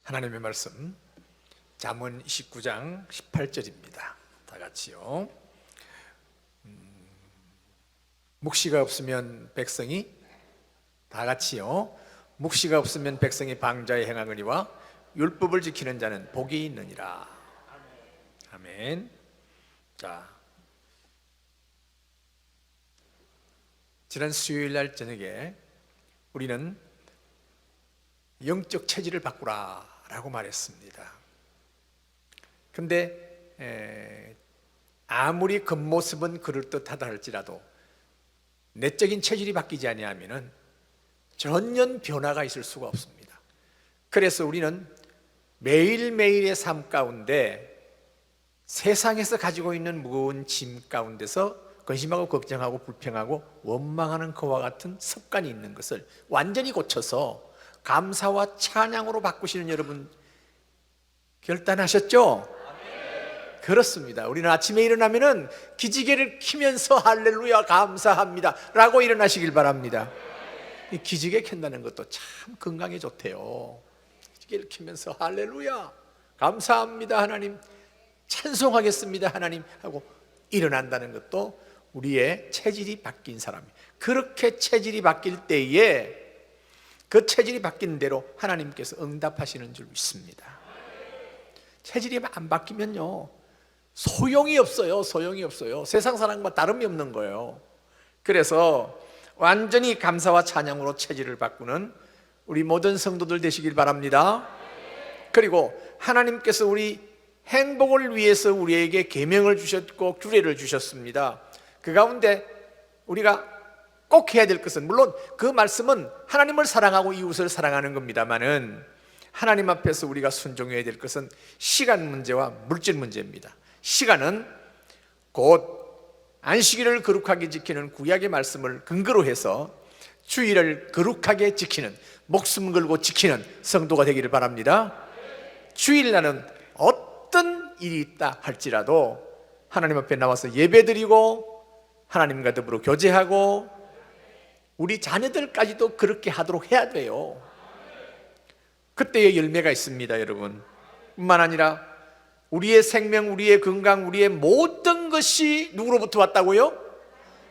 하나님의 말씀 잠언 29장 18절입니다. 다 같이요. 묵시가 없으면 백성이 다 같이요. 묵시가 없으면 백성이 방자에 행하거니와 율법을 지키는 자는 복이 있느니라. 아멘. 자, 지난 수요일 날 저녁에 우리는 영적 체질을 바꾸라 라고 말했습니다. 근데 아무리 겉모습은 그럴듯하다 할지라도 내적인 체질이 바뀌지 아니하면은 전혀 변화가 있을 수가 없습니다. 그래서 우리는 매일매일의 삶 가운데 세상에서 가지고 있는 무거운 짐 가운데서 근심하고 걱정하고 불평하고 원망하는 그와 같은 습관이 있는 것을 완전히 고쳐서 감사와 찬양으로 바꾸시는 여러분 결단하셨죠? 아멘. 그렇습니다. 우리는 아침에 일어나면은 기지개를 켜면서 할렐루야 감사합니다 라고 일어나시길 바랍니다. 이 기지개 켠다는 것도 참 건강에 좋대요. 기지개를 켜면서 할렐루야 감사합니다 하나님, 찬송하겠습니다 하나님 하고 일어난다는 것도 우리의 체질이 바뀐 사람이에요. 그렇게 체질이 바뀔 때에 그 체질이 바뀌는 대로 하나님께서 응답하시는 줄 믿습니다. 체질이 안 바뀌면요 소용이 없어요. 소용이 없어요. 세상 사람과 다름이 없는 거예요. 그래서 완전히 감사와 찬양으로 체질을 바꾸는 우리 모든 성도들 되시길 바랍니다. 그리고 하나님께서 우리 행복을 위해서 우리에게 계명을 주셨고 규례를 주셨습니다. 그 가운데 우리가 꼭 해야 될 것은, 물론 그 말씀은 하나님을 사랑하고 이웃을 사랑하는 겁니다만은 하나님 앞에서 우리가 순종해야 될 것은 시간 문제와 물질 문제입니다. 시간은 곧 안식일을 거룩하게 지키는 구약의 말씀을 근거로 해서 주일을 거룩하게 지키는, 목숨 걸고 지키는 성도가 되기를 바랍니다. 주일날은 어떤 일이 있다 할지라도 하나님 앞에 나와서 예배드리고 하나님과 더불어 교제하고 우리 자녀들까지도 그렇게 하도록 해야 돼요. 그때의 열매가 있습니다, 여러분. 뿐만 아니라 우리의 생명, 우리의 건강, 우리의 모든 것이 누구로부터 왔다고요?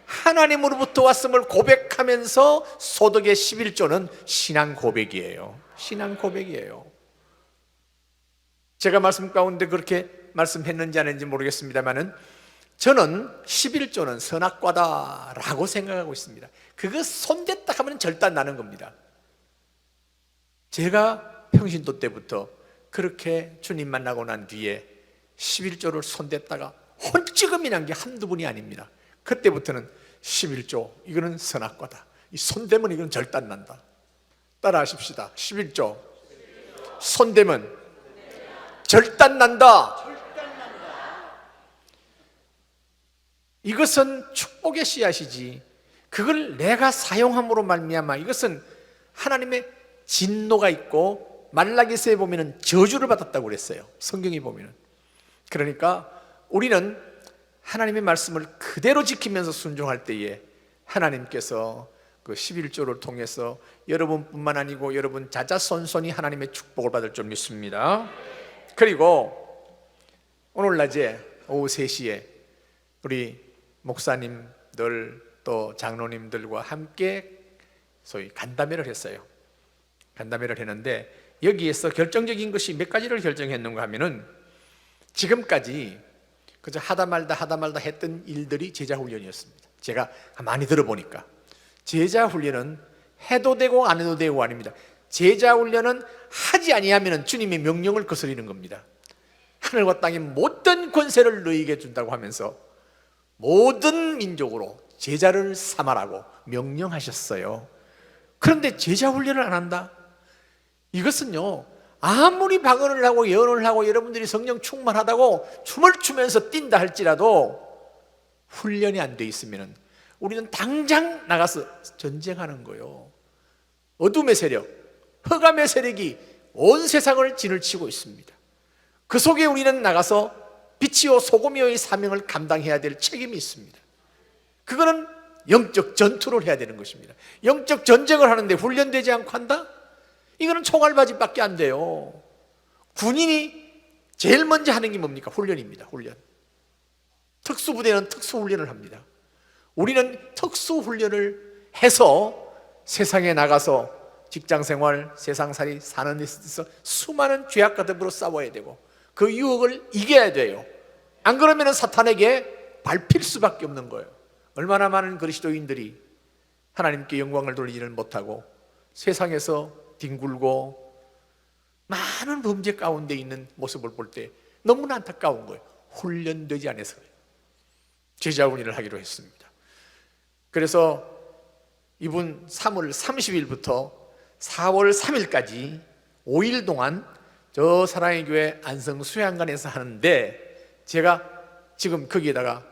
하나님으로부터 왔음을 고백하면서 소득의 11조는 신앙 고백이에요. 신앙 고백이에요. 제가 말씀 가운데 그렇게 말씀했는지 안 했는지 모르겠습니다만은 저는 11조는 선악과다라고 생각하고 있습니다. 그거 손댔다 하면 절단 나는 겁니다. 제가 평신도 때부터 그렇게 주님 만나고 난 뒤에 11조를 손댔다가 홀찌금이 난 게 한두 번이 아닙니다. 그때부터는 11조 이거는 선악과다, 이 손대면 이건 절단 난다. 따라 하십시다. 11조 손대면 절단 난다. 이것은 축복의 씨앗이지 그걸 내가 사용함으로 말미암아 이것은 하나님의 진노가 있고 말라기서에 보면은 저주를 받았다고 그랬어요. 성경에 보면은. 그러니까 우리는 하나님의 말씀을 그대로 지키면서 순종할 때에 하나님께서 그 11조를 통해서 여러분뿐만 아니고 여러분 자자손손이 하나님의 축복을 받을 줄 믿습니다. 그리고 오늘 낮에 오후 3시에 우리 목사님들 또 장로님들과 함께 소위 간담회를 했어요. 간담회를 했는데 여기에서 결정적인 것이 몇 가지를 결정했는가 하면은 지금까지 그저 하다 말다 했던 일들이 제자훈련이었습니다. 제가 많이 들어보니까 제자훈련은 해도 되고 안 해도 되고 아닙니다. 제자훈련은 하지 아니하면 주님의 명령을 거스리는 겁니다. 하늘과 땅의 모든 권세를 너희에게 준다고 하면서 모든 민족으로 제자를 삼아라고 명령하셨어요. 그런데 제자 훈련을 안 한다? 이것은요 아무리 방언을 하고 예언을 하고 여러분들이 성령 충만하다고 춤을 추면서 뛴다 할지라도 훈련이 안 돼 있으면 우리는 당장 나가서 전쟁하는 거예요. 어둠의 세력, 흑암의 세력이 온 세상을 진을치고 있습니다. 그 속에 우리는 나가서 빛이요 소금이요의 사명을 감당해야 될 책임이 있습니다. 그거는 영적 전투를 해야 되는 것입니다. 영적 전쟁을 하는데 훈련되지 않고 한다? 이거는 총알바지밖에 안 돼요. 군인이 제일 먼저 하는 게 뭡니까? 훈련입니다. 훈련. 특수부대는 특수훈련을 합니다. 우리는 특수훈련을 해서 세상에 나가서 직장생활, 세상살이 사는 데 있어서 수많은 죄악과 더불어 싸워야 되고 그 유혹을 이겨야 돼요. 안 그러면 사탄에게 밟힐 수밖에 없는 거예요. 얼마나 많은 그리스도인들이 하나님께 영광을 돌리지를 못하고 세상에서 뒹굴고 많은 범죄 가운데 있는 모습을 볼 때 너무나 안타까운 거예요. 훈련되지 않아서 제자훈련을 하기로 했습니다. 그래서 이분 3월 30일부터 4월 3일까지 5일 동안 저 사랑의 교회 안성 수양관에서 하는데 제가 지금 거기에다가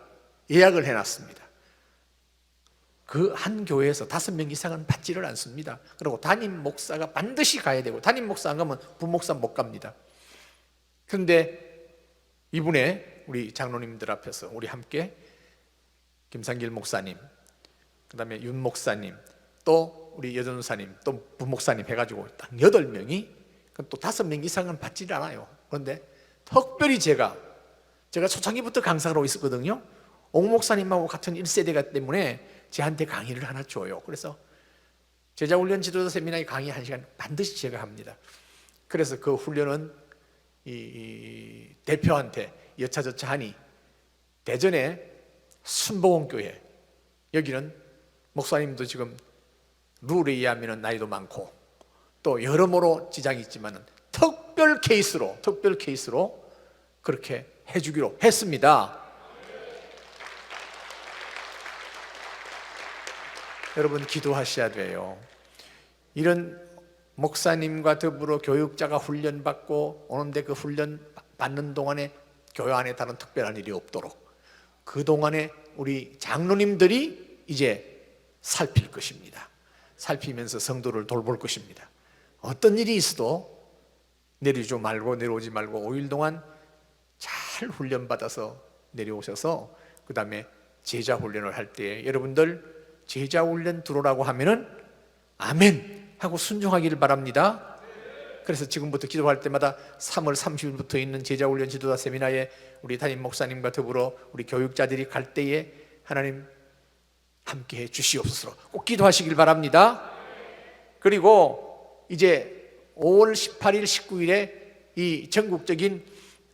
예약을 해놨습니다. 그 한 교회에서 5명 이상은 받지를 않습니다. 그리고 담임 목사가 반드시 가야 되고 담임 목사 안 가면 부목사 못 갑니다. 그런데 이분의 우리 장로님들 앞에서 우리 함께 김상길 목사님, 그 다음에 윤 목사님, 또 우리 여전사님, 또 부목사님 해가지고 딱 8명이 또 5명 이상은 받지 않아요. 그런데 특별히 제가 초창기부터 강사로 있었거든요. 옥 목사님하고 같은 1세대가 때문에 저한테 강의를 하나 줘요. 그래서 제자훈련 지도자 세미나에 강의 1시간 반드시 제가 합니다. 그래서 그 훈련은 이 대표한테 여차저차 하니 대전에 순복음교회, 여기는 목사님도 지금 룰에 의하면 나이도 많고 또 여러모로 지장이 있지만 특별 케이스로 그렇게 해주기로 했습니다. 여러분 기도하셔야 돼요. 이런 목사님과 더불어 교육자가 훈련받고 오는데 그 훈련 받는 동안에 교회 안에 다른 특별한 일이 없도록 그동안에 우리 장로님들이 이제 살필 것입니다. 살피면서 성도를 돌볼 것입니다. 어떤 일이 있어도 내려오지 말고 5일 동안 잘 훈련받아서 내려오셔서 그 다음에 제자 훈련을 할 때 여러분들 제자 훈련 들어오라고 하면은 아멘 하고 순종하기를 바랍니다. 그래서 지금부터 기도할 때마다 3월 30일부터 있는 제자 훈련 지도자 세미나에 우리 담임 목사님과 더불어 우리 교육자들이 갈 때에 하나님 함께 해 주시옵소서 꼭 기도하시길 바랍니다. 그리고 이제 5월 18일 19일에 이 전국적인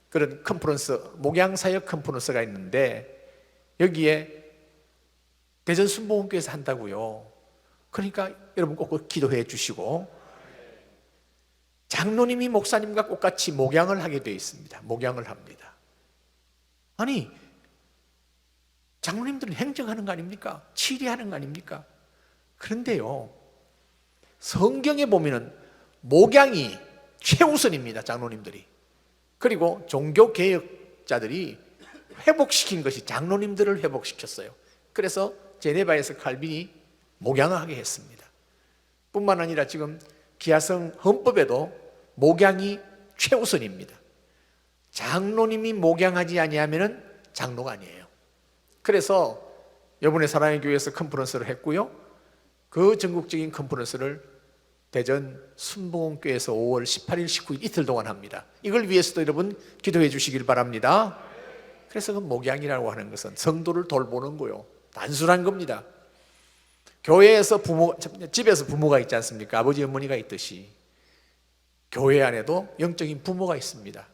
그런 컨퍼런스 목양사역 컨퍼런스가 있는데 여기에 대전 순복음교회에서 한다고요. 그러니까 여러분 꼭 기도해 주시고 장로님이 목사님과 똑같이 목양을 하게 되어 있습니다. 목양을 합니다. 아니 장로님들은 행정하는 거 아닙니까? 치리하는 거 아닙니까? 그런데요 성경에 보면은 목양이 최우선입니다. 장로님들이. 그리고 종교개혁자들이 회복시킨 것이 장로님들을 회복시켰어요. 그래서 제네바에서 칼빈이 목양하게 했습니다. 뿐만 아니라 지금 기아성 헌법에도 목양이 최우선입니다. 장로님이 목양하지 아니하면 장로가 아니에요. 그래서 이번에 사랑의 교회에서 컨퍼런스를 했고요. 그 전국적인 컨퍼런스를 대전 순복음교회에서 5월 18일, 19일 이틀 동안 합니다. 이걸 위해서도 여러분 기도해 주시길 바랍니다. 그래서 그 목양이라고 하는 것은 성도를 돌보는 거요. 단순한 겁니다. 교회에서 집에서 부모가 있지 않습니까? 아버지 어머니가 있듯이 교회 안에도 영적인 부모가 있습니다.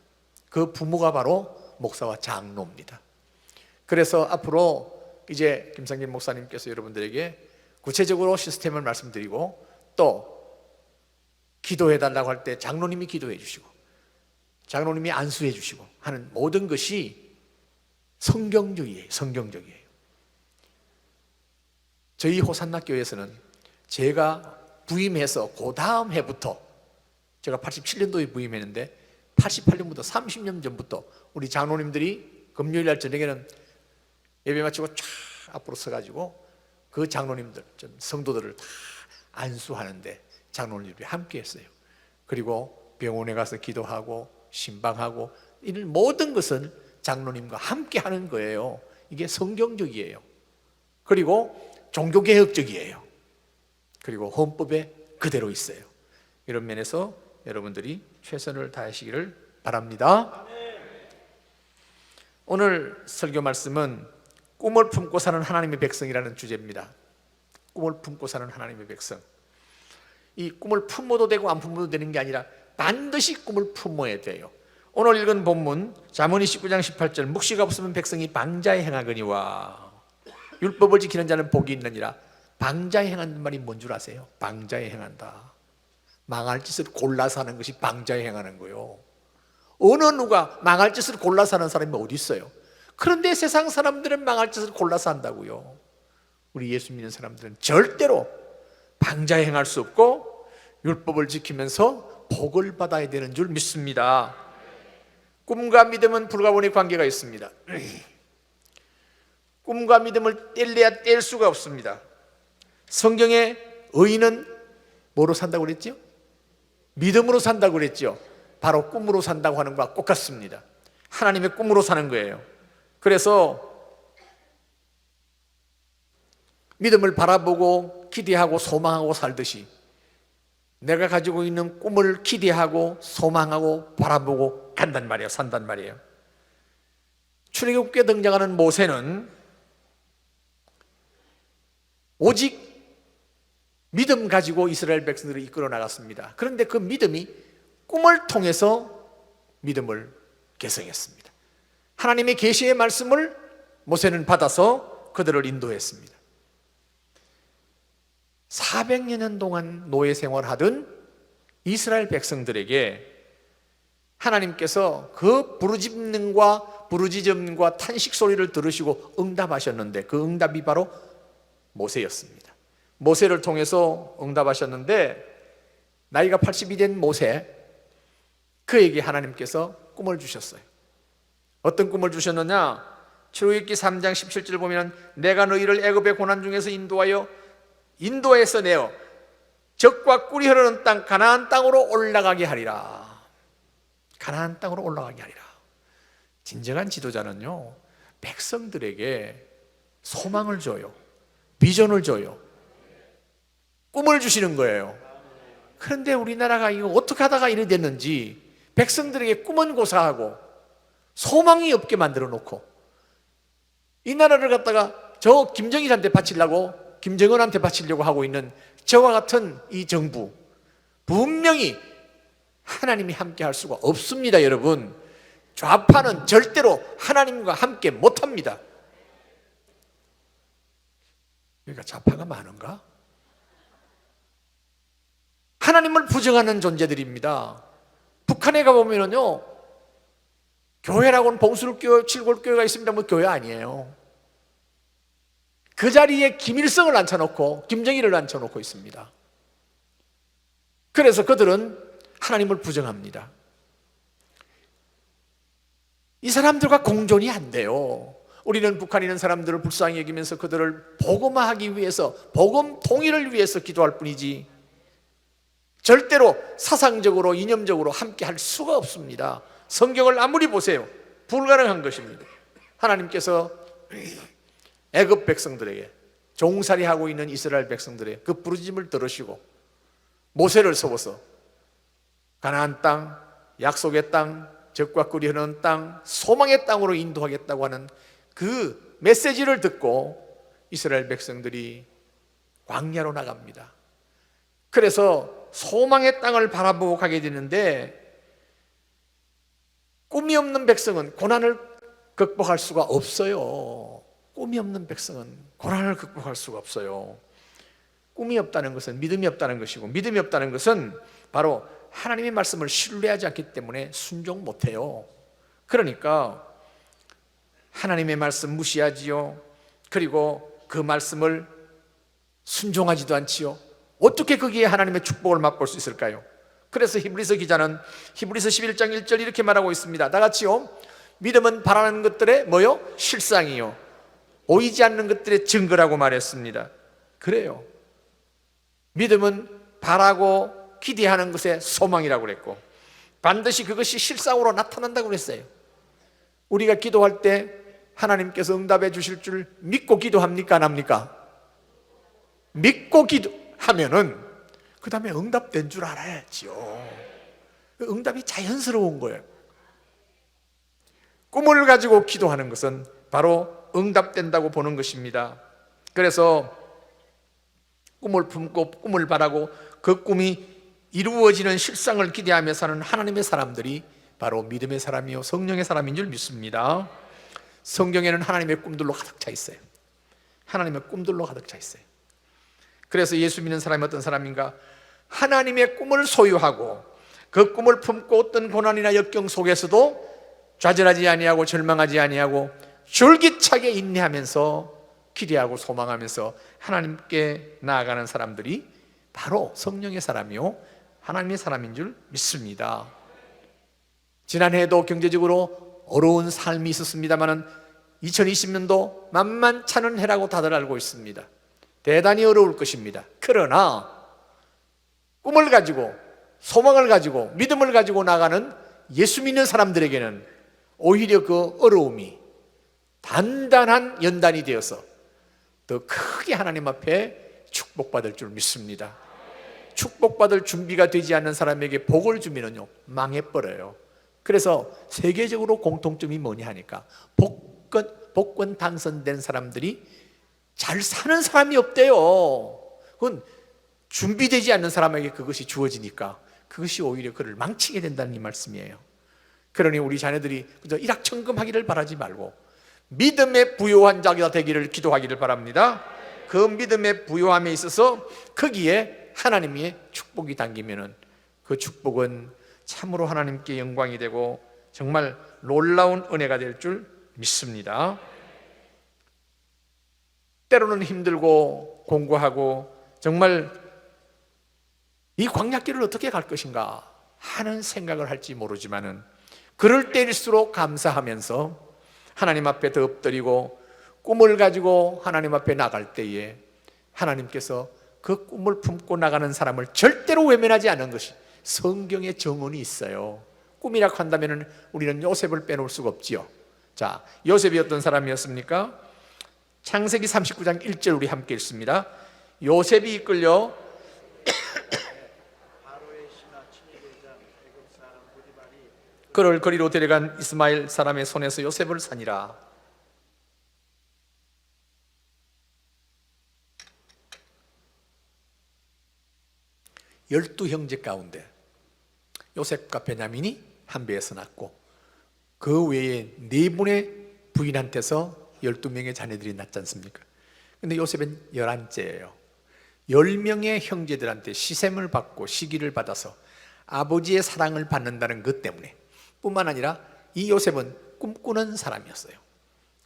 그 부모가 바로 목사와 장로입니다. 그래서 앞으로 이제 김상길 목사님께서 여러분들에게 구체적으로 시스템을 말씀드리고 또 기도해달라고 할 때 장로님이 기도해 주시고 장로님이 안수해 주시고 하는 모든 것이 성경적이에요. 성경적이에요. 저희 호산나 교회에서는 제가 부임해서 그 다음 해부터 제가 87년도에 부임했는데 88년부터 30년 전부터 우리 장로님들이 금요일날 저녁에는 예배 마치고 쫙 앞으로 서가지고 그 장로님들 성도들을 다 안수하는데 장로님들이 함께 했어요. 그리고 병원에 가서 기도하고 신방하고 이런 모든 것은 장로님과 함께 하는 거예요. 이게 성경적이에요. 그리고 종교개혁적이에요. 그리고 헌법에 그대로 있어요. 이런 면에서 여러분들이 최선을 다하시기를 바랍니다. 오늘 설교 말씀은 꿈을 품고 사는 하나님의 백성이라는 주제입니다. 꿈을 품고 사는 하나님의 백성. 이 꿈을 품어도 되고 안 품어도 되는 게 아니라 반드시 꿈을 품어야 돼요. 오늘 읽은 본문 잠언 19장 18절 묵시가 없으면 백성이 방자에 행하거니와 율법을 지키는 자는 복이 있느니라. 방자에 행한다는 말이 뭔 줄 아세요? 방자에 행한다. 망할 짓을 골라서 하는 것이 방자에 행하는 거예요. 어느 누가 망할 짓을 골라서 하는 사람이 어디 있어요? 그런데 세상 사람들은 망할 짓을 골라서 한다고요. 우리 예수 믿는 사람들은 절대로 방자에 행할 수 없고 율법을 지키면서 복을 받아야 되는 줄 믿습니다. 꿈과 믿음은 불가분의 관계가 있습니다. 꿈과 믿음을 뗄래야 뗄 수가 없습니다. 성경에 의인은 뭐로 산다고 그랬죠? 믿음으로 산다고 그랬죠. 바로 꿈으로 산다고 하는 것과 똑같습니다. 하나님의 꿈으로 사는 거예요. 그래서 믿음을 바라보고 기대하고 소망하고 살듯이 내가 가지고 있는 꿈을 기대하고 소망하고 바라보고 간단 말이에요. 산단 말이에요. 출애굽기에 등장하는 모세는 오직 믿음 가지고 이스라엘 백성들을 이끌어 나갔습니다. 그런데 그 믿음이 꿈을 통해서 믿음을 개성했습니다. 하나님의 계시의 말씀을 모세는 받아서 그들을 인도했습니다. 400여 년 동안 노예 생활하던 이스라엘 백성들에게 하나님께서 그 부르짖음과 탄식 소리를 들으시고 응답하셨는데 그 응답이 바로 모세였습니다. 모세를 통해서 응답하셨는데 나이가 80이 된 모세, 그에게 하나님께서 꿈을 주셨어요. 어떤 꿈을 주셨느냐? 출애굽기 3장 17절 보면 내가 너희를 애굽의 고난 중에서 인도해서 내어 적과 꿀이 흐르는 땅 가나안 땅으로 올라가게 하리라. 가나안 땅으로 올라가게 하리라. 진정한 지도자는요, 백성들에게 소망을 줘요. 비전을 줘요. 꿈을 주시는 거예요. 그런데 우리나라가 이거 어떻게 하다가 이래 됐는지 백성들에게 꿈은 고사하고 소망이 없게 만들어 놓고 이 나라를 갖다가 저 김정일한테 바치려고 김정은한테 바치려고 하고 있는 저와 같은 이 정부, 분명히 하나님이 함께 할 수가 없습니다. 여러분, 좌파는 절대로 하나님과 함께 못합니다. 그러니까 좌파가 많은가? 하나님을 부정하는 존재들입니다. 북한에 가보면요, 교회라고는 봉수를 칠골 교회가 있습니다. 뭐 교회 아니에요. 그 자리에 김일성을 앉혀놓고 김정일을 앉혀놓고 있습니다. 그래서 그들은 하나님을 부정합니다. 이 사람들과 공존이 안 돼요. 우리는 북한에 있는 사람들을 불쌍히 여기면서 그들을 복음화하기 위해서, 복음 통일을 위해서 기도할 뿐이지 절대로 사상적으로 이념적으로 함께 할 수가 없습니다. 성경을 아무리 보세요, 불가능한 것입니다. 하나님께서 애굽 백성들에게, 종살이하고 있는 이스라엘 백성들의 그 부르짖음을 들으시고 모세를 세워서 가나안 땅, 약속의 땅, 적과 꿀이 흐르는 땅, 소망의 땅으로 인도하겠다고 하는 그 메시지를 듣고 이스라엘 백성들이 광야로 나갑니다. 그래서 소망의 땅을 바라보고 가게 되는데, 꿈이 없는 백성은 고난을 극복할 수가 없어요. 꿈이 없는 백성은 고난을 극복할 수가 없어요. 꿈이 없다는 것은 믿음이 없다는 것이고, 믿음이 없다는 것은 바로 하나님의 말씀을 신뢰하지 않기 때문에 순종 못해요. 그러니까 하나님의 말씀 무시하지요. 그리고 그 말씀을 순종하지도 않지요. 어떻게 거기에 하나님의 축복을 맛볼 수 있을까요? 그래서 히브리서 기자는 히브리서 11장 1절 이렇게 말하고 있습니다. 다 같이요. 믿음은 바라는 것들의 뭐요? 실상이요, 보이지 않는 것들의 증거라고 말했습니다. 그래요. 믿음은 바라고 기대하는 것의 소망이라고 그랬고, 반드시 그것이 실상으로 나타난다고 그랬어요. 우리가 기도할 때 하나님께서 응답해 주실 줄 믿고 기도합니까? 안 합니까? 믿고 기도하면은 그 다음에 응답된 줄 알아야지요. 응답이 자연스러운 거예요. 꿈을 가지고 기도하는 것은 바로 응답된다고 보는 것입니다. 그래서 꿈을 품고 꿈을 바라고 그 꿈이 이루어지는 실상을 기대하며 사는 하나님의 사람들이 바로 믿음의 사람이요 성령의 사람인 줄 믿습니다. 성경에는 하나님의 꿈들로 가득 차 있어요. 하나님의 꿈들로 가득 차 있어요. 그래서 예수 믿는 사람이 어떤 사람인가? 하나님의 꿈을 소유하고 그 꿈을 품고 어떤 고난이나 역경 속에서도 좌절하지 아니하고 절망하지 아니하고 줄기차게 인내하면서 기대하고 소망하면서 하나님께 나아가는 사람들이 바로 성령의 사람이요 하나님의 사람인 줄 믿습니다. 지난해에도 경제적으로 어려운 삶이 있었습니다만 2020년도 만만찮은 해라고 다들 알고 있습니다. 대단히 어려울 것입니다. 그러나 꿈을 가지고 소망을 가지고 믿음을 가지고 나가는 예수 믿는 사람들에게는 오히려 그 어려움이 단단한 연단이 되어서 더 크게 하나님 앞에 축복받을 줄 믿습니다. 축복받을 준비가 되지 않는 사람에게 복을 주면요 망해버려요. 그래서 세계적으로 공통점이 뭐냐 하니까 복권 당선된 사람들이 잘 사는 사람이 없대요. 그건 준비되지 않는 사람에게 그것이 주어지니까 그것이 오히려 그를 망치게 된다는 이 말씀이에요. 그러니 우리 자녀들이 그저 일확천금하기를 바라지 말고 믿음의 부요한 자가 되기를 기도하기를 바랍니다. 그 믿음의 부요함에 있어서 거기에 하나님의 축복이 담기면은 그 축복은 참으로 하나님께 영광이 되고 정말 놀라운 은혜가 될 줄 믿습니다. 때로는 힘들고 공고하고 정말 이 광야길을 어떻게 갈 것인가 하는 생각을 할지 모르지만은 그럴 때일수록 감사하면서 하나님 앞에 더 엎드리고 꿈을 가지고 하나님 앞에 나갈 때에 하나님께서 그 꿈을 품고 나가는 사람을 절대로 외면하지 않는 것이 성경의 정언이 있어요. 꿈이라고 한다면 우리는 요셉을 빼놓을 수가 없지요. 자, 요셉이 어떤 사람이었습니까? 창세기 39장 1절 우리 함께 읽습니다. 요셉이 이끌려 그를 거리로 데려간 이스마엘 사람의 손에서 요셉을 사니라. 열두 형제 가운데 요셉과 베냐민이 한 배에서 낳고 그 외에 네 분의 부인한테서 12명의 자녀들이 낳지 않습니까? 근데 요셉은 11째예요 10명의 형제들한테 시샘을 받고 시기를 받아서 아버지의 사랑을 받는다는 것 때문에 뿐만 아니라 이 요셉은 꿈꾸는 사람이었어요.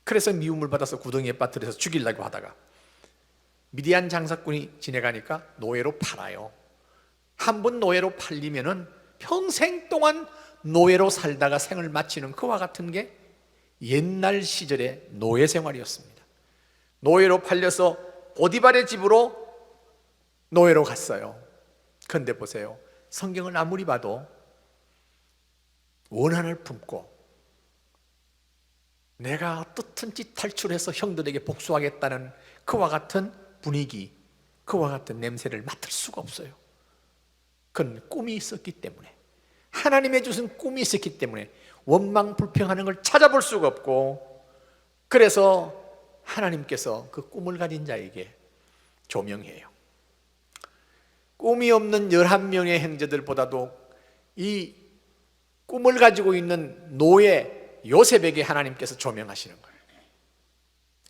그래서 미움을 받아서 구덩이에 빠뜨려서 죽이려고 하다가 미디안 장사꾼이 지내가니까 노예로 팔아요. 한 번 노예로 팔리면은 평생 동안 노예로 살다가 생을 마치는 그와 같은 게 옛날 시절의 노예 생활이었습니다. 노예로 팔려서 보디발의 집으로 노예로 갔어요. 그런데 보세요. 성경을 아무리 봐도 원한을 품고 내가 어떻든지 탈출해서 형들에게 복수하겠다는 그와 같은 분위기, 그와 같은 냄새를 맡을 수가 없어요. 그건 꿈이 있었기 때문에, 하나님의 주신 꿈이 있었기 때문에 원망 불평하는 걸 찾아볼 수가 없고, 그래서 하나님께서 그 꿈을 가진 자에게 조명해요. 꿈이 없는 11명의 형제들보다도 이 꿈을 가지고 있는 노예 요셉에게 하나님께서 조명하시는 거예요.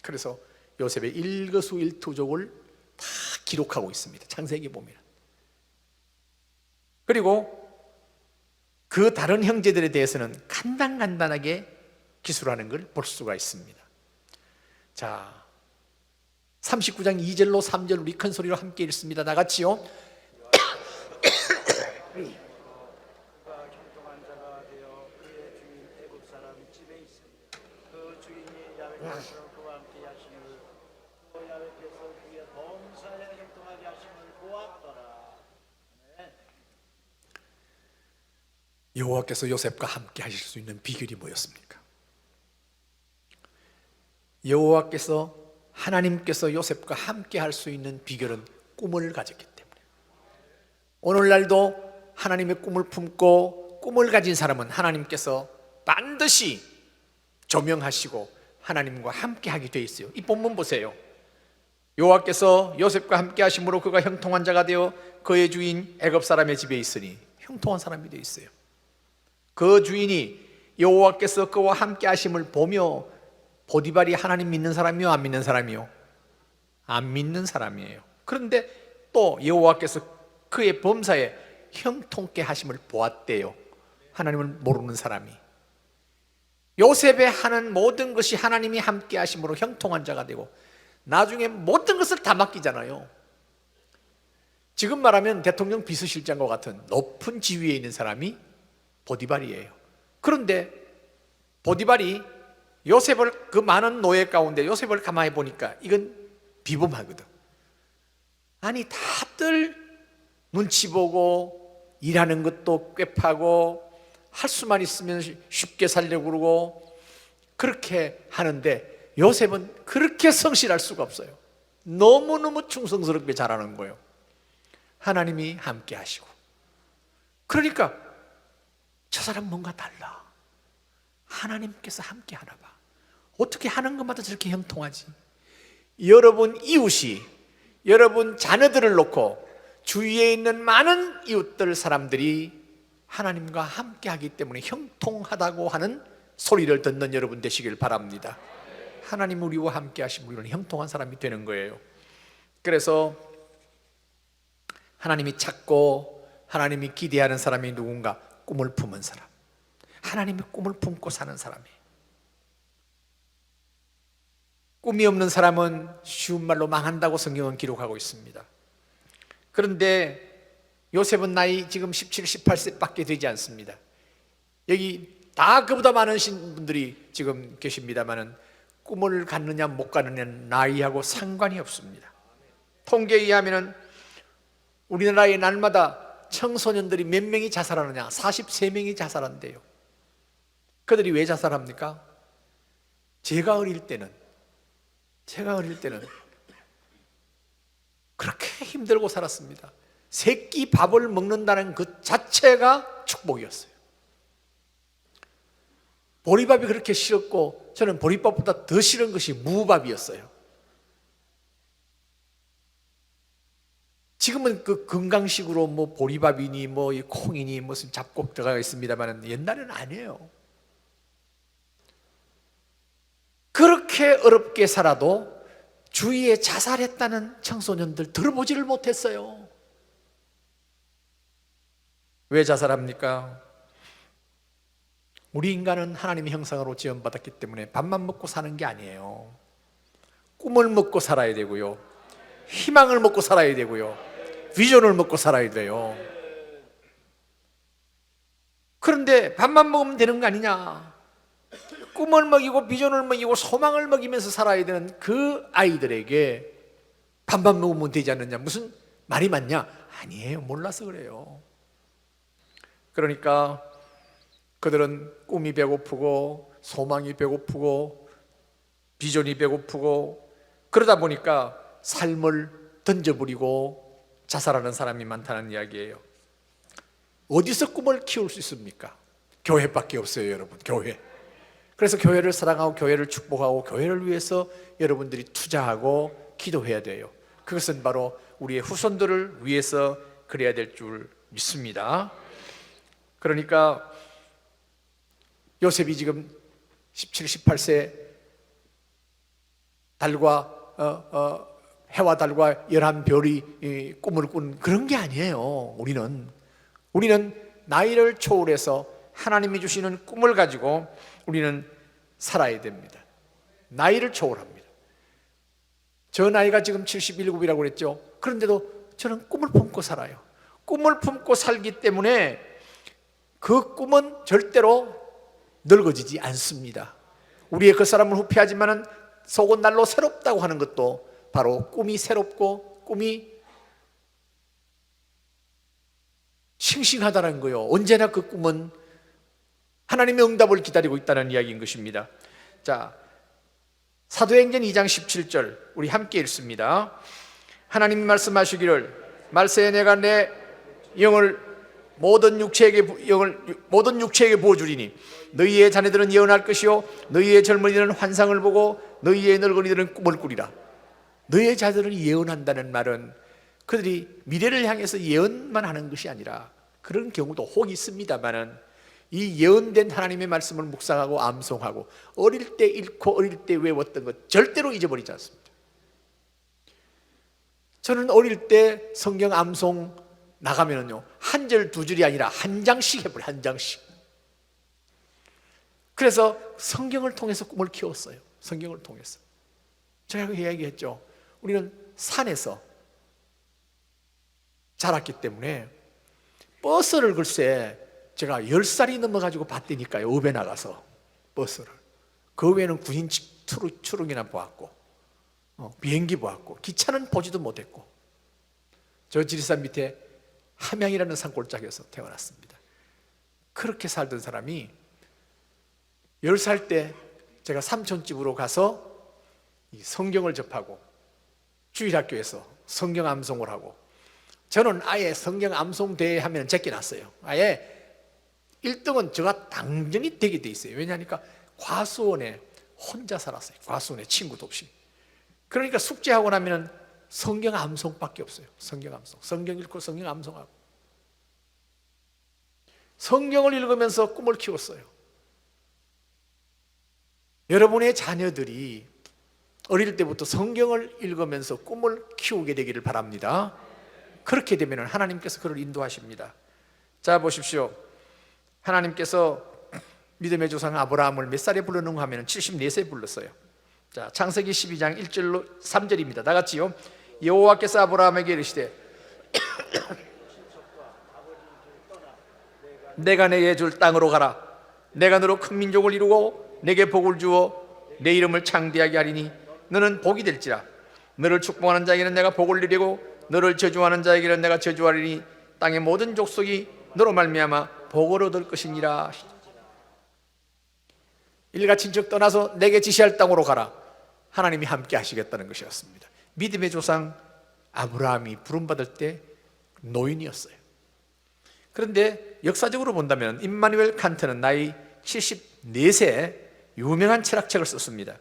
그래서 요셉의 일거수일투족을 다 기록하고 있습니다. 창세기 보면. 그리고 그 다른 형제들에 대해서는 간단간단하게 기술하는 걸 볼 수가 있습니다. 자, 39장 2절로 3절 우리 큰 소리로 함께 읽습니다. 다 같이요. 여호와께서 요셉과 함께 하실 수 있는 비결이 뭐였습니까? 여호와께서 하나님께서 요셉과 함께 할 수 있는 비결은 꿈을 가졌기 때문에, 오늘날도 하나님의 꿈을 품고 꿈을 가진 사람은 하나님께서 반드시 조명하시고 하나님과 함께 하게 돼 있어요. 이 본문 보세요. 여호와께서 요셉과 함께 하심으로 그가 형통한 자가 되어 그의 주인 애굽 사람의 집에 있으니, 형통한 사람이 되어 있어요. 그 주인이 여호와께서 그와 함께 하심을 보며, 보디발이 하나님 믿는 사람이요, 안 믿는 사람이요? 안 믿는 사람이에요. 그런데 또 여호와께서 그의 범사에 형통케 하심을 보았대요. 하나님을 모르는 사람이. 요셉의 하는 모든 것이 하나님이 함께 하심으로 형통한 자가 되고, 나중에 모든 것을 다 맡기잖아요. 지금 말하면 대통령 비서실장과 같은 높은 지위에 있는 사람이 보디발이에요. 그런데 보디발이 요셉을, 그 많은 노예 가운데 요셉을 가만히 보니까 이건 비범하거든. 아니, 다들 눈치 보고 일하는 것도 꾀파고 할 수만 있으면 쉽게 살려고 그러고 그렇게 하는데, 요셉은 그렇게 성실할 수가 없어요. 너무너무 충성스럽게 잘하는 거예요. 하나님이 함께 하시고. 그러니까 저 사람 뭔가 달라. 하나님께서 함께 하나 봐. 어떻게 하는 것마다 저렇게 형통하지? 여러분 이웃이, 여러분 자녀들을 놓고 주위에 있는 많은 이웃들 사람들이 하나님과 함께 하기 때문에 형통하다고 하는 소리를 듣는 여러분 되시길 바랍니다. 하나님 우리와 함께 하시면 우리는 형통한 사람이 되는 거예요. 그래서 하나님이 찾고 하나님이 기대하는 사람이 누군가? 꿈을 품은 사람, 하나님의 꿈을 품고 사는 사람이에요. 꿈이 없는 사람은 쉬운 말로 망한다고 성경은 기록하고 있습니다. 그런데 요셉은 나이 지금 17, 18세밖에 되지 않습니다. 여기 다 그보다 많으신 분들이 지금 계십니다마는 꿈을 갖느냐 못 갖느냐 나이하고 상관이 없습니다. 통계에 의하면 우리나라의 날마다 청소년들이 몇 명이 자살하느냐? 43명이 자살한대요. 그들이 왜 자살합니까? 제가 어릴 때는 그렇게 힘들고 살았습니다. 새끼 밥을 먹는다는 그 자체가 축복이었어요. 보리밥이 그렇게 싫었고, 저는 보리밥보다 더 싫은 것이 무밥이었어요. 지금은 그 건강식으로 뭐 보리밥이니 뭐 콩이니 무슨 잡곡 들어가 있습니다만 옛날에는 아니에요. 그렇게 어렵게 살아도 주위에 자살했다는 청소년들 들어보지를 못했어요. 왜 자살합니까? 우리 인간은 하나님의 형상으로 지음받았기 때문에 밥만 먹고 사는 게 아니에요. 꿈을 먹고 살아야 되고요, 희망을 먹고 살아야 되고요, 비전을 먹고 살아야 돼요. 그런데 밥만 먹으면 되는 거 아니냐? 꿈을 먹이고 비전을 먹이고 소망을 먹이면서 살아야 되는 그 아이들에게 밥만 먹으면 되지 않느냐? 무슨 말이 맞냐? 아니에요. 몰라서 그래요. 그러니까 그들은 꿈이 배고프고 소망이 배고프고 비전이 배고프고 그러다 보니까 삶을 던져버리고 자살하는 사람이 많다는 이야기예요. 어디서 꿈을 키울 수 있습니까? 교회밖에 없어요, 여러분. 교회. 그래서 교회를 사랑하고 교회를 축복하고 교회를 위해서 여러분들이 투자하고 기도해야 돼요. 그것은 바로 우리의 후손들을 위해서 그래야 될 줄 믿습니다. 그러니까 요셉이 지금 17, 18세 달과 해와 달과 11별이 꿈을 꾼 그런 게 아니에요. 우리는 나이를 초월해서 하나님이 주시는 꿈을 가지고 우리는 살아야 됩니다. 나이를 초월합니다. 저 나이가 지금 77이라고 그랬죠. 그런데도 저는 꿈을 품고 살아요. 꿈을 품고 살기 때문에 그 꿈은 절대로 늙어지지 않습니다. 우리의 그 사람을 후피하지만은 속은 날로 새롭다고 하는 것도 바로 꿈이 새롭고 꿈이 싱싱하다는 거예요. 언제나 그 꿈은 하나님의 응답을 기다리고 있다는 이야기인 것입니다. 자, 사도행전 2장 17절 우리 함께 읽습니다. 하나님 말씀하시기를 말세에 내가 내 영을 모든 육체에게 부어주리니 너희의 자녀들은 예언할 것이요 너희의 젊은이들은 환상을 보고 너희의 늙은이들은 꿈을 꾸리라. 너희의 자녀들은 예언한다는 말은 그들이 미래를 향해서 예언만 하는 것이 아니라, 그런 경우도 혹 있습니다만은 이 예언된 하나님의 말씀을 묵상하고 암송하고 어릴 때 읽고 어릴 때 외웠던 것 절대로 잊어버리지 않습니다. 저는 어릴 때 성경 암송 나가면은요, 한 절 두 줄이 아니라 한 장씩 해버려요. 한 장씩. 그래서 성경을 통해서 꿈을 키웠어요. 성경을 통해서. 제가 그 이야기했죠. 우리는 산에서 자랐기 때문에 버스를 글쎄 제가 10살이 넘어가지고 봤다니까요. 읍에 나가서 버스를. 그 외에는 군인 추릉이나 보았고 비행기 보았고 기차는 보지도 못했고, 저 지리산 밑에 함양이라는 산골짜기에서 태어났습니다. 그렇게 살던 사람이 10살 때 제가 삼촌집으로 가서 이 성경을 접하고 주일학교에서 성경 암송을 하고, 저는 아예 성경 암송 대회 하면 제껴놨어요. 아예 1등은 제가 당연히 되게 돼 있어요. 왜냐하니까 과수원에 혼자 살았어요. 과수원에 친구도 없이. 그러니까 숙제하고 나면 성경 암송밖에 없어요. 성경 암송. 성경 읽고 성경 암송하고. 성경을 읽으면서 꿈을 키웠어요. 여러분의 자녀들이 어릴 때부터 성경을 읽으면서 꿈을 키우게 되기를 바랍니다. 그렇게 되면 하나님께서 그를 인도하십니다. 자, 보십시오. 하나님께서 믿음의 조상 아브라함을 몇 살에 불렀는가 하면 74세에 불렀어요. 자, 창세기 12장 1절로 3절입니다. 다 같이요. 여호와께서 아브라함에게 이르시되 내가 내게 줄 땅으로 가라. 내가 너로 큰 민족을 이루고 내게 복을 주어 내 이름을 창대하게 하리니 너는 복이 될지라. 너를 축복하는 자에게는 내가 복을 이루고 너를 저주하는 자에게는 내가 저주하리니 땅의 모든 족속이 너로 말미암아 복을 얻을 것이니라. 일가 친척 떠나서 내게 지시할 땅으로 가라. 하나님이 함께 하시겠다는 것이었습니다. 믿음의 조상 아브라함이 부름받을 때 노인이었어요. 그런데 역사적으로 본다면 임마누엘 칸트는 나이 74세에 유명한 철학책을 썼습니다.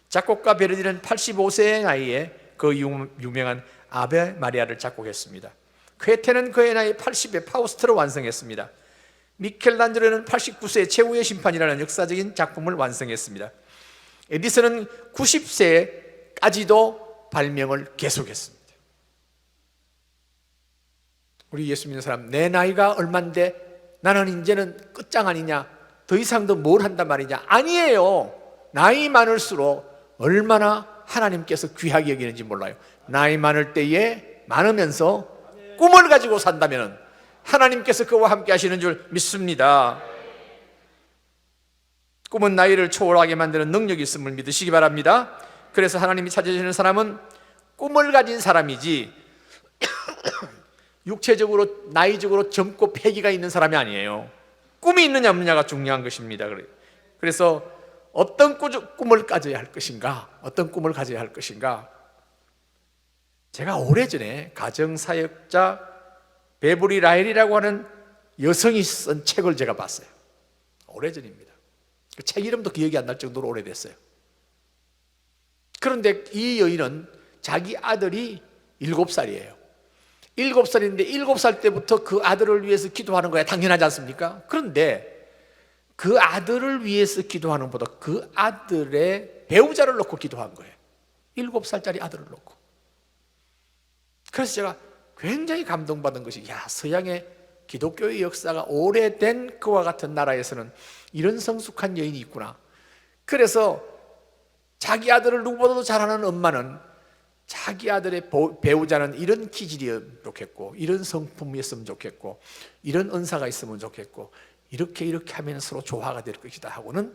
작곡가 베르디는 85세의 나이에 그 유명한 아베 마리아를 작곡했습니다. 괴테는 그의 나이 80에 파우스트를 완성했습니다. 미켈란젤로는 89세에 최후의 심판이라는 역사적인 작품을 완성했습니다. 에디슨은 90세까지도 발명을 계속했습니다. 우리 예수 믿는 사람, 내 나이가 얼만데 나는 이제는 끝장 아니냐, 더 이상도 뭘 한단 말이냐? 아니에요. 나이 많을수록 얼마나 하나님께서 귀하게 여기는지 몰라요. 나이 많을 때에 많으면서 꿈을 가지고 산다면 하나님께서 그와 함께 하시는 줄 믿습니다. 꿈은 나이를 초월하게 만드는 능력이 있음을 믿으시기 바랍니다. 그래서 하나님이 찾으시는 사람은 꿈을 가진 사람이지 육체적으로 나이적으로 젊고 패기가 있는 사람이 아니에요. 꿈이 있느냐 없느냐가 중요한 것입니다. 그래서 어떤 꿈을 가져야 할 것인가, 어떤 꿈을 가져야 할 것인가. 제가 오래전에 가정사역자 베브리 라헬이라고 하는 여성이 쓴 책을 제가 봤어요. 오래전입니다. 그 책 이름도 기억이 안 날 정도로 오래됐어요. 그런데 이 여인은 자기 아들이 7살이에요. 7살인데 7살 때부터 그 아들을 위해서 기도하는 거야. 당연하지 않습니까? 그런데 그 아들을 위해서 기도하는 것보다 그 아들의 배우자를 놓고 기도한 거예요. 7살짜리 아들을 놓고. 그래서 제가 굉장히 감동받은 것이, 야, 서양의 기독교의 역사가 오래된 그와 같은 나라에서는 이런 성숙한 여인이 있구나. 그래서 자기 아들을 누구보다도 잘하는 엄마는 자기 아들의 배우자는 이런 기질이었으면 좋겠고, 이런 성품이었으면 좋겠고, 이런 은사가 있으면 좋겠고, 이렇게 하면 서로 조화가 될 것이다 하고는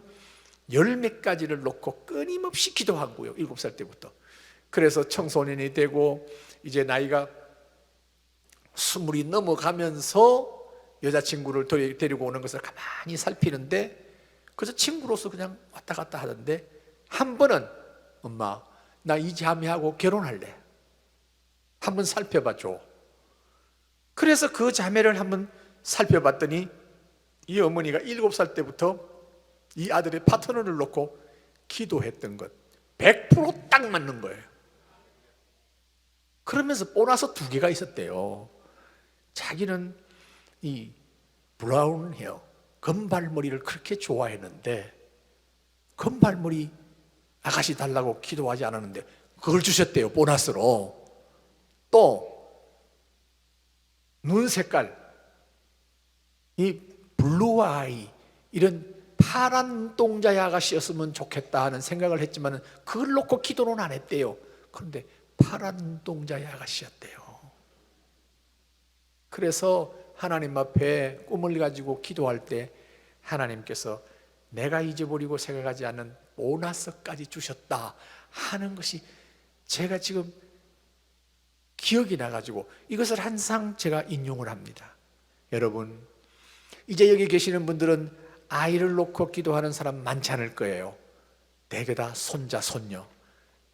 10몇 가지를 놓고 끊임없이 기도한 거예요. 7살 때부터. 그래서 청소년이 되고 이제 나이가 20이 넘어가면서 여자친구를 데리고 오는 것을 가만히 살피는데, 그래서 친구로서 그냥 왔다 갔다 하던데, 한 번은 엄마, 나 이 자매하고 결혼할래. 한번 살펴봐 줘. 그래서 그 자매를 한번 살펴봤더니 이 어머니가 7살 때부터 이 아들의 파트너를 놓고 기도했던 것 100%딱 맞는 거예요. 그러면서 보너스 2개가 있었대요. 자기는 이 브라운 헤어, 금발머리를 그렇게 좋아했는데 금발머리 아가씨 달라고 기도하지 않았는데 그걸 주셨대요, 보너스로. 또 눈 색깔, 이 블루 아이, 이런 파란 눈동자의 아가씨였으면 좋겠다 하는 생각을 했지만 그걸 놓고 기도는 안 했대요. 그런데 파란 눈동자의 아가씨였대요. 그래서 하나님 앞에 꿈을 가지고 기도할 때 하나님께서 내가 잊어버리고 생각하지 않는 보너스까지 주셨다 하는 것이 제가 지금 기억이 나가지고 이것을 항상 제가 인용을 합니다. 여러분, 이제 여기 계시는 분들은 아이를 놓고 기도하는 사람 많지 않을 거예요. 대개 다 손자, 손녀.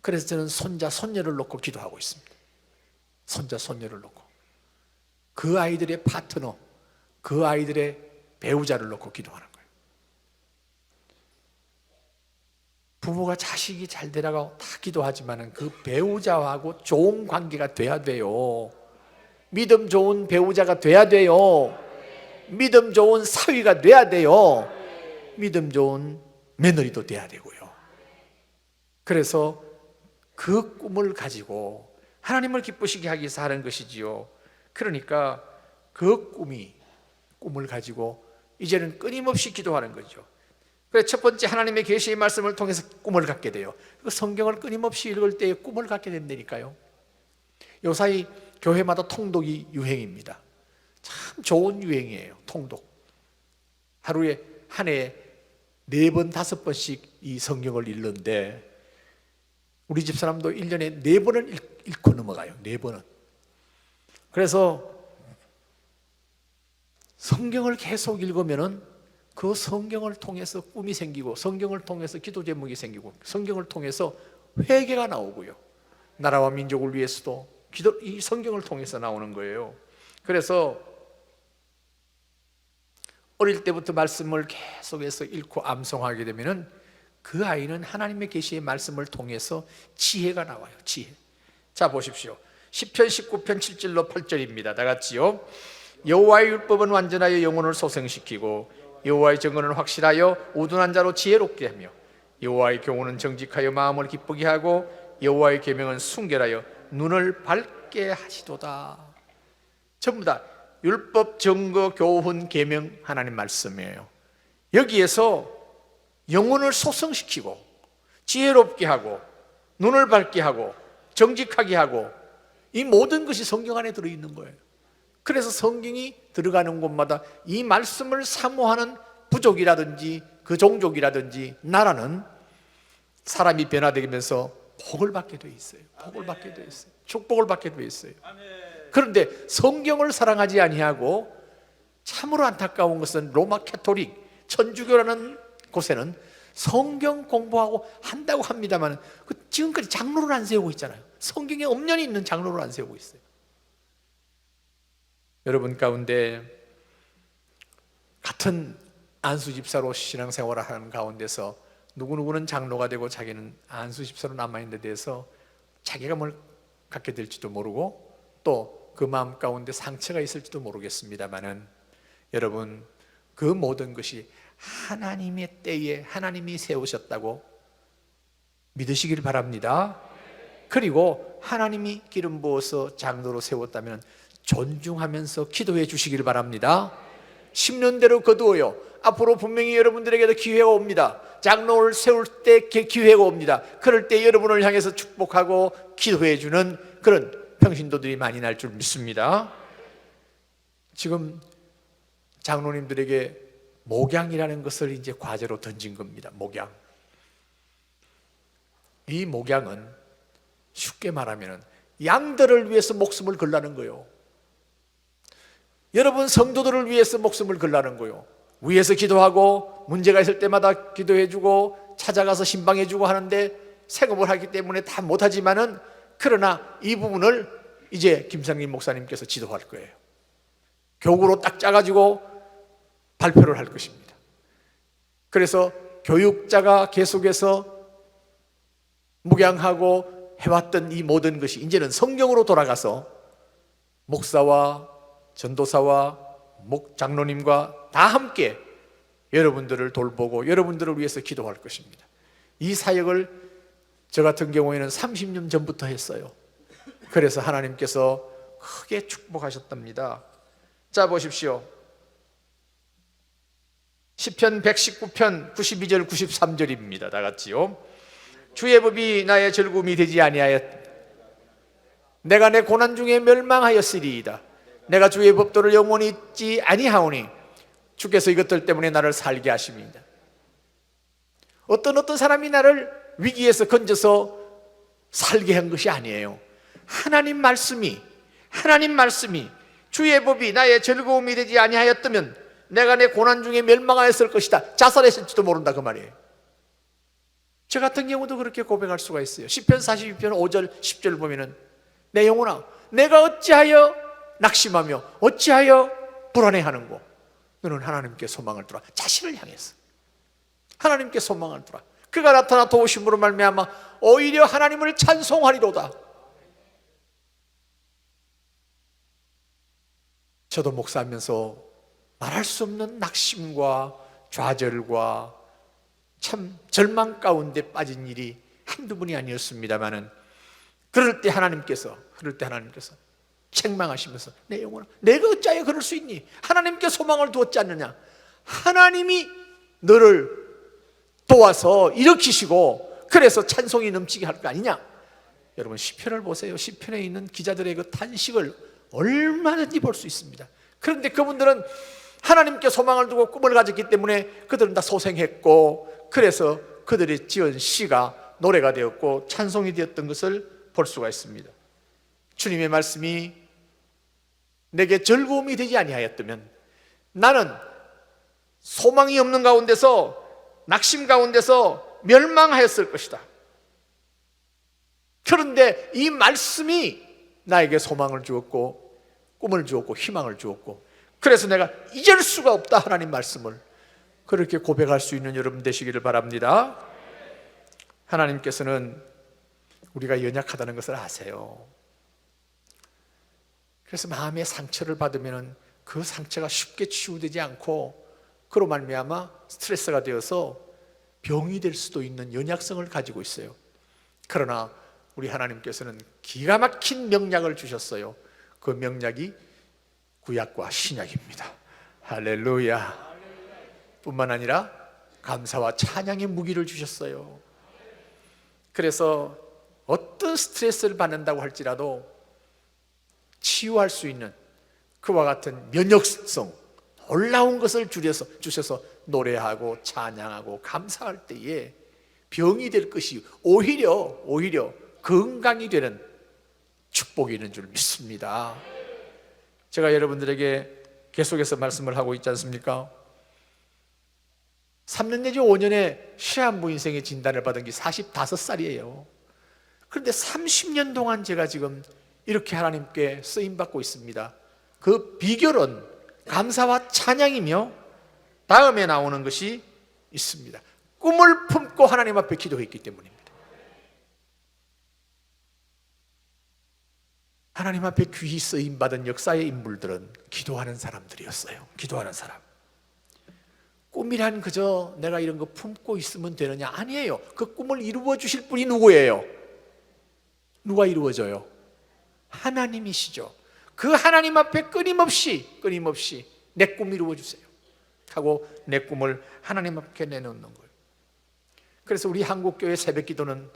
그래서 저는 손자, 손녀를 놓고 기도하고 있습니다. 손자, 손녀를 놓고 그 아이들의 파트너, 그 아이들의 배우자를 놓고 기도하는 거예요. 부모가 자식이 잘 되라고 다 기도하지만 그 배우자하고 좋은 관계가 돼야 돼요. 믿음 좋은 배우자가 돼야 돼요. 믿음 좋은 사위가 돼야 돼요. 믿음 좋은 며느리도 돼야 되고요. 그래서 그 꿈을 가지고 하나님을 기쁘시게 하기 위해서 하는 것이지요. 그러니까 그 꿈을 가지고 이제는 끊임없이 기도하는 거죠. 그래서 첫 번째 하나님의 계시의 말씀을 통해서 꿈을 갖게 돼요. 성경을 끊임없이 읽을 때에 꿈을 갖게 된다니까요. 요사이 교회마다 통독이 유행입니다. 참 좋은 유행이에요. 통독. 하루에 한 해에 4번, 5번씩 이 성경을 읽는데 우리 집사람도 1년에 4번은 읽고 넘어가요. 4번은. 그래서 성경을 계속 읽으면은 그 성경을 통해서 꿈이 생기고 성경을 통해서 기도 제목이 생기고 성경을 통해서 회개가 나오고요. 나라와 민족을 위해서도 이 성경을 통해서 나오는 거예요. 그래서 어릴 때부터 말씀을 계속해서 읽고 암송하게 되면은 그 아이는 하나님의 계시의 말씀을 통해서 지혜가 나와요. 지혜. 자, 보십시오. 시편 19편 7절로 8절입니다. 다 같이요. 여호와의 율법은 완전하여 영혼을 소생시키고 여호와의 증언은 확실하여 우둔한 자로 지혜롭게 하며 여호와의 교훈은 정직하여 마음을 기쁘게 하고 여호와의 계명은 순결하여 눈을 밝게 하시도다. 전부 다 율법, 증거, 교훈, 계명, 하나님 말씀이에요. 여기에서 영혼을 소성시키고 지혜롭게 하고 눈을 밝게 하고 정직하게 하고 이 모든 것이 성경 안에 들어있는 거예요. 그래서 성경이 들어가는 곳마다 이 말씀을 사모하는 부족이라든지 그 종족이라든지 나라는 사람이 변화되면서 복을 받게 돼 있어요. 복을 받게 돼 있어요. 축복을 받게 돼 있어요. 그런데 성경을 사랑하지 아니하고 참으로 안타까운 것은 로마 캐토릭 천주교라는 곳에는 성경 공부하고 한다고 합니다만 지금까지 장로를 안 세우고 있잖아요. 성경에 엄연히 있는 장로를 안 세우고 있어요. 여러분 가운데 같은 안수 집사로 신앙생활을 하는 가운데서 누구누구는 장로가 되고 자기는 안수 집사로 남아있는 데 대해서 자기가 뭘 갖게 될지도 모르고 또 그 마음 가운데 상처가 있을지도 모르겠습니다만은 여러분 그 모든 것이 하나님의 때에 하나님이 세우셨다고 믿으시길 바랍니다. 그리고 하나님이 기름 부어서 장로로 세웠다면 존중하면서 기도해 주시길 바랍니다. 10년 대로 거두어요. 앞으로 분명히 여러분들에게도 기회가 옵니다. 장로를 세울 때 기회가 옵니다. 그럴 때 여러분을 향해서 축복하고 기도해 주는 그런 평신도들이 많이 날 줄 믿습니다. 지금 장로님들에게 목양이라는 것을 이제 과제로 던진 겁니다. 목양. 이 목양은 쉽게 말하면 양들을 위해서 목숨을 걸라는 거예요. 여러분 성도들을 위해서 목숨을 걸라는 거예요. 위에서 기도하고 문제가 있을 때마다 기도해주고 찾아가서 신방해주고 하는데 생업을 하기 때문에 다 못하지만은 그러나 이 부분을 이제 김상림 목사님께서 지도할 거예요. 교구로 딱 짜가지고 발표를 할 것입니다. 그래서 교육자가 계속해서 묵양하고 해왔던 이 모든 것이 이제는 성경으로 돌아가서 목사와 전도사와 장로님과 다 함께 여러분들을 돌보고 여러분들을 위해서 기도할 것입니다. 이 사역을 저 같은 경우에는 30년 전부터 했어요. 그래서 하나님께서 크게 축복하셨답니다. 자, 보십시오. 시편 119편 92절 93절입니다. 다 같이요. 주의 법이 나의 즐거움이 되지 아니하였. 내가 내 고난 중에 멸망하였으리이다. 내가 주의 법도를 영원히 잊지 아니하오니 주께서 이것들 때문에 나를 살게 하십니다. 어떤 사람이 나를 위기에서 건져서 살게 한 것이 아니에요. 하나님 말씀이 주의 법이 나의 즐거움이 되지 아니하였다면 내가 내 고난 중에 멸망하였을 것이다. 자살했을지도 모른다 그 말이에요. 저 같은 경우도 그렇게 고백할 수가 있어요. 시편 42편 5절 10절 보면은 내 영혼아 내가 어찌하여 낙심하며 어찌하여 불안해하는고 너는 하나님께 소망을 두라. 자신을 향해서 하나님께 소망을 두라. 그가 나타나 도우심으로 말미암아 오히려 하나님을 찬송하리로다. 저도 목사하면서 말할 수 없는 낙심과 좌절과 참 절망 가운데 빠진 일이 한두 번이 아니었습니다만은 그럴 때 하나님께서 책망하시면서 내 영혼아 내가 어찌하여 그럴 수 있니? 하나님께 소망을 두었지 않느냐? 하나님이 너를 도와서 일으키시고 그래서 찬송이 넘치게 할 거 아니냐? 여러분 시편을 보세요. 시편에 있는 기자들의 그 탄식을 얼마든지 볼 수 있습니다. 그런데 그분들은 하나님께 소망을 두고 꿈을 가졌기 때문에 그들은 다 소생했고 그래서 그들이 지은 시가 노래가 되었고 찬송이 되었던 것을 볼 수가 있습니다. 주님의 말씀이 내게 즐거움이 되지 아니하였다면 나는 소망이 없는 가운데서 낙심 가운데서 멸망하였을 것이다. 그런데 이 말씀이 나에게 소망을 주었고 꿈을 주었고 희망을 주었고 그래서 내가 잊을 수가 없다. 하나님 말씀을 그렇게 고백할 수 있는 여러분 되시기를 바랍니다. 하나님께서는 우리가 연약하다는 것을 아세요. 그래서 마음의 상처를 받으면 그 상처가 쉽게 치유되지 않고 그로 말미암아 스트레스가 되어서 병이 될 수도 있는 연약성을 가지고 있어요. 그러나 우리 하나님께서는 기가 막힌 명약을 주셨어요. 그 명약이 구약과 신약입니다. 할렐루야. 뿐만 아니라 감사와 찬양의 무기를 주셨어요. 그래서 어떤 스트레스를 받는다고 할지라도 치유할 수 있는 그와 같은 면역성, 놀라운 것을 주셔서 노래하고 찬양하고 감사할 때에 병이 될 것이 오히려 건강이 되는 축복이 있는 줄 믿습니다. 제가 여러분들에게 계속해서 말씀을 하고 있지 않습니까? 3년 내지 5년의 시한부 인생의 진단을 받은 게 45살이에요. 그런데 30년 동안 제가 지금 이렇게 하나님께 쓰임받고 있습니다. 그 비결은 감사와 찬양이며 다음에 나오는 것이 있습니다. 꿈을 품고 하나님 앞에 기도했기 때문입니다. 하나님 앞에 귀히 쓰임받은 역사의 인물들은 기도하는 사람들이었어요. 기도하는 사람. 꿈이란 그저 내가 이런 거 품고 있으면 되느냐? 아니에요. 그 꿈을 이루어 주실 분이 누구예요? 누가 이루어져요? 하나님이시죠. 그 하나님 앞에 끊임없이 내 꿈 이루어 주세요 하고 내 꿈을 하나님 앞에 내놓는 거예요. 그래서 우리 한국교회 새벽기도는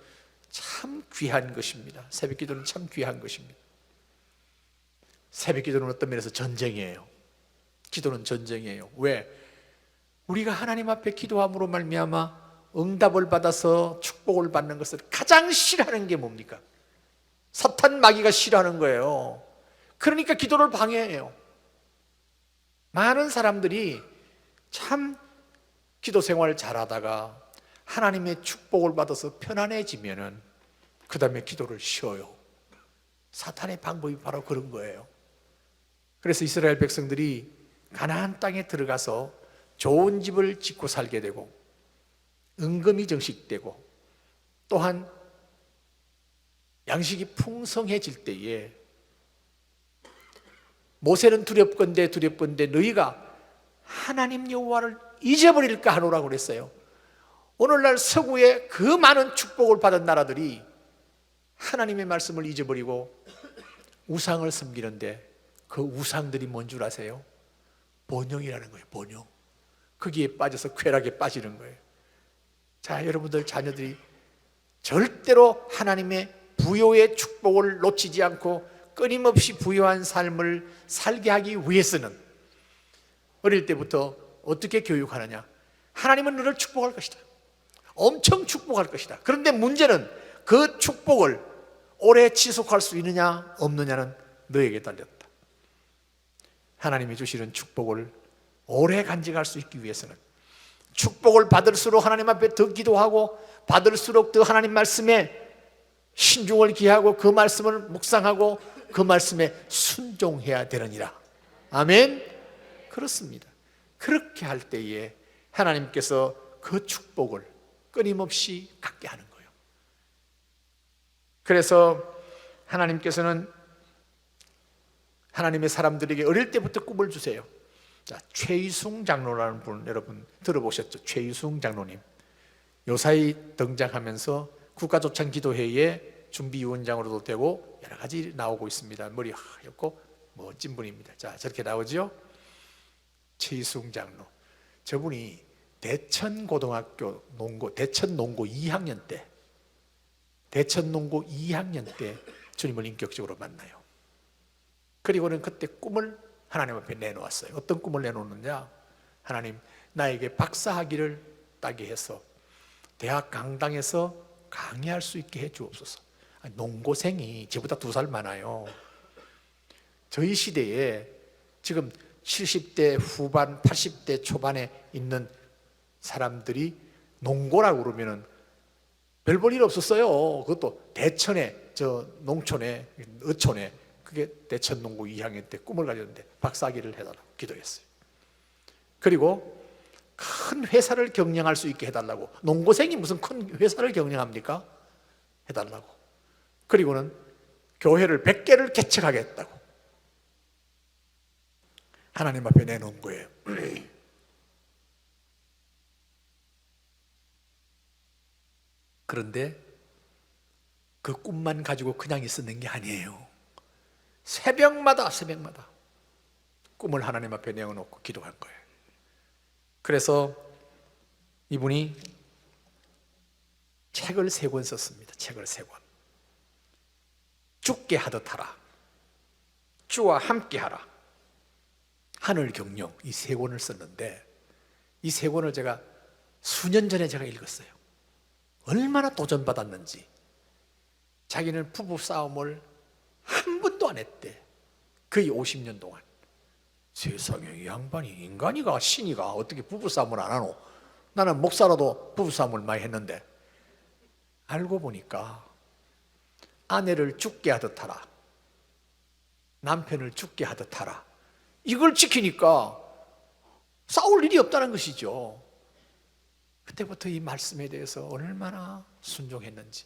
참 귀한 것입니다. 새벽기도는 참 귀한 것입니다. 새벽기도는 어떤 면에서 전쟁이에요. 기도는 전쟁이에요. 왜? 우리가 하나님 앞에 기도함으로 말미암아 응답을 받아서 축복을 받는 것을 가장 싫어하는 게 뭡니까? 사탄 마귀가 싫어하는 거예요. 그러니까 기도를 방해해요. 많은 사람들이 참 기도 생활을 잘하다가 하나님의 축복을 받아서 편안해지면은 그 다음에 기도를 쉬어요. 사탄의 방법이 바로 그런 거예요. 그래서 이스라엘 백성들이 가나안 땅에 들어가서 좋은 집을 짓고 살게 되고 은금이 정식되고 또한 양식이 풍성해질 때에 모세는 두렵건대 너희가 하나님 여호와를 잊어버릴까 하노라고 그랬어요. 오늘날 서구에 그 많은 축복을 받은 나라들이 하나님의 말씀을 잊어버리고 우상을 섬기는데 그 우상들이 뭔 줄 아세요? 번영이라는 거예요. 번영. 거기에 빠져서 쾌락에 빠지는 거예요. 자, 여러분들 자녀들이 절대로 하나님의 부요의 축복을 놓치지 않고 끊임없이 부요한 삶을 살게 하기 위해서는 어릴 때부터 어떻게 교육하느냐? 하나님은 너를 축복할 것이다. 엄청 축복할 것이다. 그런데 문제는 그 축복을 오래 지속할 수 있느냐 없느냐는 너에게 달렸다. 하나님이 주시는 축복을 오래 간직할 수 있기 위해서는 축복을 받을수록 하나님 앞에 더 기도하고 받을수록 더 하나님 말씀에 신중을 기하고 그 말씀을 묵상하고 그 말씀에 순종해야 되느니라. 아멘. 그렇습니다. 그렇게 할 때에 하나님께서 그 축복을 끊임없이 갖게 하는 거예요. 그래서 하나님께서는 하나님의 사람들에게 어릴 때부터 꿈을 주세요. 자, 최이숭 장로라는 분 여러분 들어보셨죠? 최이숭 장로님 요사이 등장하면서 국가조창기도회의 준비위원장으로도 되고 여러 가지 나오고 있습니다. 머리 하얗고 멋진 분입니다. 자, 저렇게 나오죠? 최이숭 장로. 저분이 대천고등학교 대천농고 2학년 때 주님을 인격적으로 만나요. 그리고는 그때 꿈을 하나님 앞에 내놓았어요. 어떤 꿈을 내놓느냐? 하나님, 나에게 박사학위를 따게 해서 대학 강당에서 강의할 수 있게 해 주옵소서. 농고생이 저보다 2살 많아요. 저희 시대에 지금 70대 후반, 80대 초반에 있는 사람들이 농고라고 그러면은 별 볼 일 없었어요. 그것도 대천에, 저 농촌에, 어촌에, 그게 대천농고 2학년 때 꿈을 가졌는데 박사학위를 해달라고 기도했어요. 그리고 큰 회사를 경영할 수 있게 해달라고. 농고생이 무슨 큰 회사를 경영합니까? 해달라고. 그리고는 교회를 100개를 개척하겠다고 하나님 앞에 내놓은 거예요. 그런데 그 꿈만 가지고 그냥 있었는 게 아니에요. 새벽마다 꿈을 하나님 앞에 내어놓고 기도한 거예요. 그래서 이분이 책을 3권 썼습니다. 책을 3권. 죽게 하듯 하라, 주와 함께 하라, 하늘 경영, 이 3권을 썼는데 이 3권을 제가 수년 전에 제가 읽었어요. 얼마나 도전받았는지. 자기는 부부싸움을 한 번도 안 했대. 거의 50년 동안. 세상에, 이 양반이 인간이가 신이가 어떻게 부부싸움을 안 하노? 나는 목사라도 부부싸움을 많이 했는데. 알고 보니까 아내를 죽게 하듯 하라, 남편을 죽게 하듯 하라, 이걸 지키니까 싸울 일이 없다는 것이죠. 그때부터 이 말씀에 대해서 얼마나 순종했는지,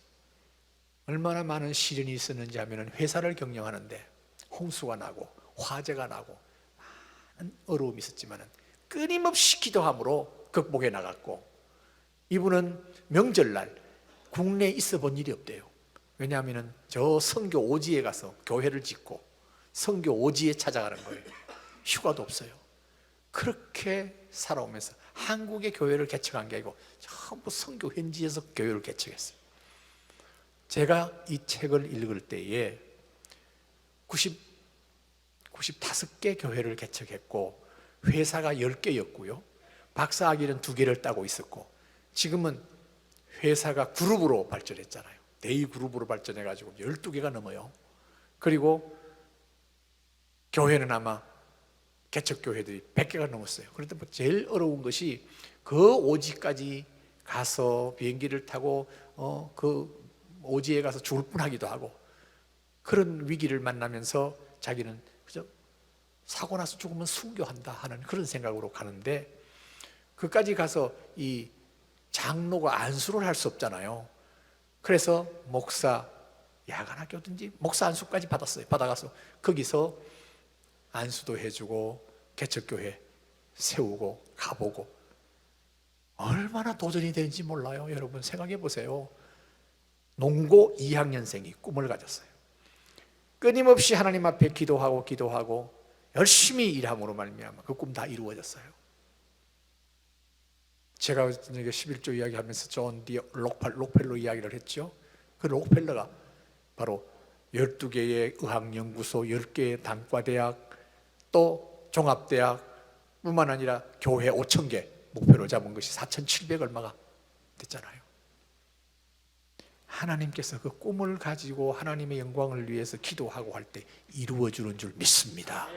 얼마나 많은 시련이 있었는지 하면 회사를 경영하는데 홍수가 나고 화재가 나고 많은 어려움이 있었지만 끊임없이 기도함으로 극복해 나갔고, 이분은 명절날 국내에 있어 본 일이 없대요. 왜냐하면 저 선교 오지에 가서 교회를 짓고 선교 오지에 찾아가는 거예요. 휴가도 없어요. 그렇게 살아오면서 한국의 교회를 개척한 게 아니고 전부 선교 현지에서 교회를 개척했어요. 제가 이 책을 읽을 때에 95개 교회를 개척했고 회사가 10개였고요. 박사학위는 2개를 따고 있었고, 지금은 회사가 그룹으로 발전했잖아요. 대의그룹으로 발전해가지고 12개가 넘어요. 그리고 교회는 아마 개척교회들이 100개가 넘었어요. 그런데 뭐 제일 어려운 것이 그 오지까지 가서 비행기를 타고 그 오지에 가서 죽을 뻔하기도 하고, 그런 위기를 만나면서 자기는 그저 사고 나서 죽으면 순교한다 하는 그런 생각으로 가는데, 그까지 가서 이 장로가 안수를 할 수 없잖아요. 그래서 목사 야간학교든지 목사 안수까지 받았어요. 받아가서 거기서 안수도 해주고 개척교회 세우고 가보고, 얼마나 도전이 되는지 몰라요. 여러분 생각해 보세요. 농고 2학년생이 꿈을 가졌어요. 끊임없이 하나님 앞에 기도하고 열심히 일함으로 말미암아 그 꿈 다 이루어졌어요. 제가 11조 이야기하면서 존 디 록펠러 이야기를 했죠. 그 록펠러가 바로 12개의 의학연구소, 10개의 단과대학, 또 종합대학 뿐만 아니라 교회 5,000개 목표로 잡은 것이 4,700 얼마가 됐잖아요. 하나님께서 그 꿈을 가지고 하나님의 영광을 위해서 기도하고 할 때 이루어주는 줄 믿습니다.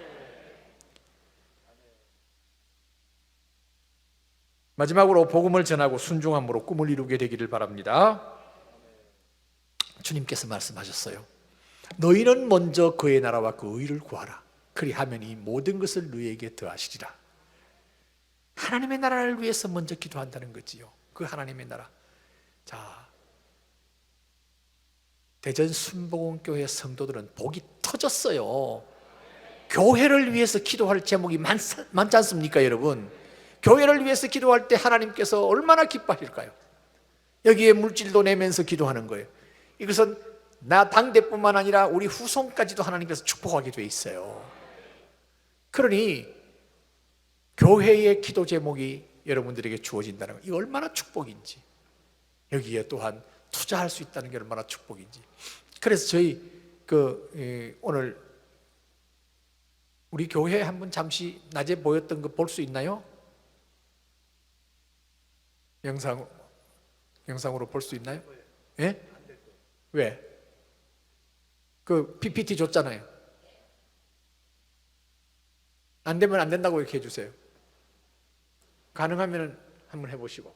마지막으로 복음을 전하고 순종함으로 꿈을 이루게 되기를 바랍니다. 주님께서 말씀하셨어요. 너희는 먼저 그의 나라와 그 의를 구하라. 그리하면 이 모든 것을 너희에게 더하시리라. 하나님의 나라를 위해서 먼저 기도한다는 거지요. 그 하나님의 나라. 자, 대전 순복음교회 성도들은 복이 터졌어요. 교회를 위해서 기도할 제목이 많지 않습니까, 여러분? 교회를 위해서 기도할 때 하나님께서 얼마나 기뻐하실까요? 여기에 물질도 내면서 기도하는 거예요. 이것은 나 당대뿐만 아니라 우리 후손까지도 하나님께서 축복하게 돼 있어요. 그러니 교회의 기도 제목이 여러분들에게 주어진다는 거, 이 얼마나 축복인지, 여기에 또한 투자할 수 있다는 게 얼마나 축복인지. 그래서 저희 오늘 우리 교회 한번 잠시 낮에 보였던 거 볼 수 있나요? 영상으로 볼 수 있나요? 예? 왜? 그 PPT 줬잖아요. 안 되면 안 된다고 이렇게 해주세요. 가능하면 한번 해보시고.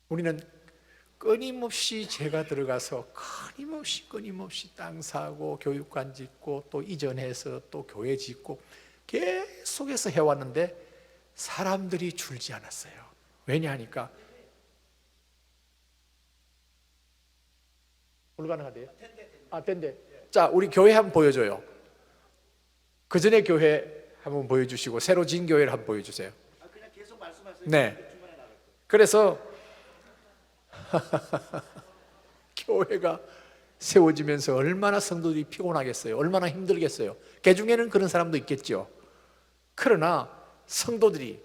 우리는 끊임없이 제가 들어가서 끊임없이 땅 사고 교육관 짓고 또 이전해서 또 교회 짓고 계속해서 해왔는데 사람들이 줄지 않았어요. 왜냐하니까 불가능하대요. 된대. 자, 우리 교회 한번 보여줘요. 그 전에 교회 한번 보여주시고 새로 진 교회를 한번 보여주세요. 그냥 계속 말씀하세요. 네. 그래서 교회가 세워지면서 얼마나 성도들이 피곤하겠어요. 얼마나 힘들겠어요. 그 중에는 그런 사람도 있겠죠. 그러나 성도들이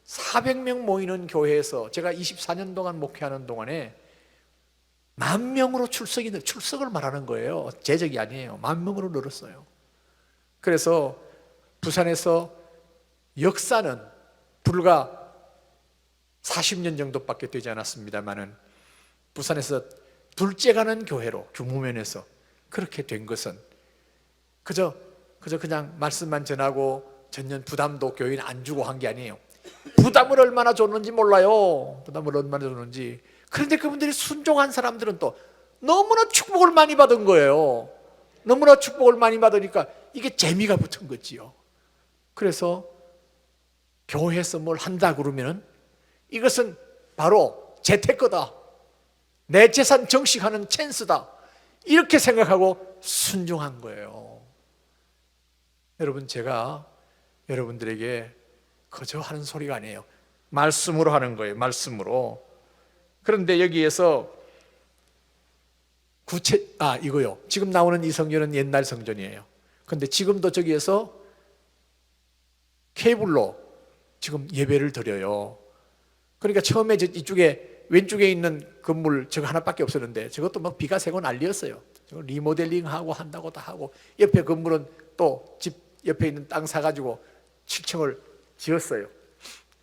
400명 모이는 교회에서 제가 24년 동안 목회하는 동안에 10,000명으로 출석을 말하는 거예요. 제적이 아니에요. 10,000명으로 늘었어요. 그래서 부산에서 역사는 불과 40년 정도밖에 되지 않았습니다만은 부산에서 둘째 가는 교회로 규모면에서 그렇게 된 것은 그저 그냥 말씀만 전하고 전년 부담도 교회는 안 주고 한 게 아니에요. 부담을 얼마나 줬는지 몰라요. 부담을 얼마나 줬는지. 그런데 그분들이 순종한 사람들은 또 너무나 축복을 많이 받은 거예요. 너무나 축복을 많이 받으니까 이게 재미가 붙은 거지요. 그래서 교회에서 뭘 한다 그러면은 이것은 바로 재테크다, 내 재산 정식하는 찬스다, 이렇게 생각하고 순종한 거예요. 여러분, 제가 여러분들에게 그저 하는 소리가 아니에요. 말씀으로 하는 거예요. 말씀으로. 그런데 여기에서 이거요. 지금 나오는 이 성전은 옛날 성전이에요. 그런데 지금도 저기에서 케이블로 지금 예배를 드려요. 그러니까 처음에 이쪽에 왼쪽에 있는 건물 저거 하나밖에 없었는데 저것도 막 비가 새고 난리였어요. 저거 리모델링하고 한다고 다 하고, 옆에 건물은 또 집 옆에 있는 땅 사가지고 7층을 지었어요.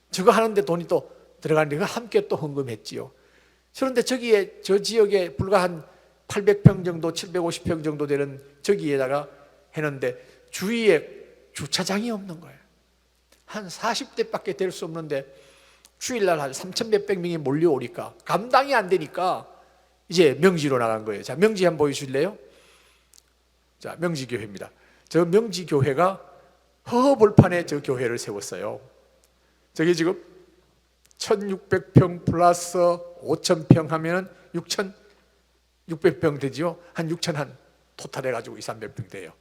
저거 하는데 돈이 또 들어가는데 함께 또 헌금했지요. 그런데 저기에 저 지역에 불과 한 800평 정도, 750평 정도 되는 저기에다가 했는데 주위에 주차장이 없는 거예요. 한 40대밖에 될 수 없는데 주일날 한 3,000 몇백 명이 몰려오니까 감당이 안 되니까 이제 명지로 나간 거예요. 자, 명지 한번 보여주실래요? 자, 명지교회입니다. 저 명지교회가 허허벌판에 저 교회를 세웠어요. 저게 지금 1600평 플러스 5000평 하면 6600평 되지요. 한 6000 한 토탈 해가지고 200~300평 돼요.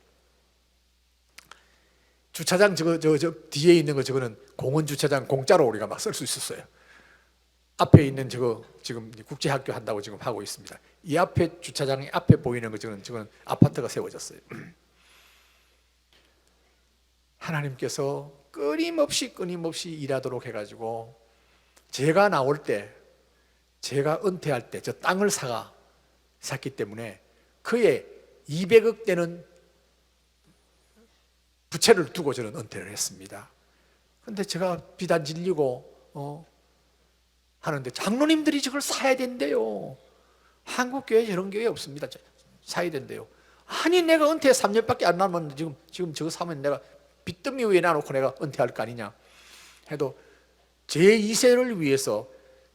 주차장 저 뒤에 있는 거 저거는 공원 주차장 공짜로 우리가 막 쓸 수 있었어요. 앞에 있는 저거 지금 국제학교 한다고 지금 하고 있습니다. 이 앞에 주차장 앞에 보이는 거 저거는 아파트가 세워졌어요. 하나님께서 끊임없이 일하도록 해가지고 제가 나올 때, 제가 은퇴할 때 저 땅을 샀기 때문에 그의 200억 되는 부채를 두고 저는 은퇴를 했습니다. 그런데 제가 비단 질리고 하는데 장로님들이 저걸 사야 된대요. 한국교회 저런 교회 없습니다. 사야 된대요. 아니 내가 은퇴 3년밖에 안 남았는데 지금 저거 사면 내가 빚더미 위에 놔놓고 내가 은퇴할 거 아니냐 해도 제 2세를 위해서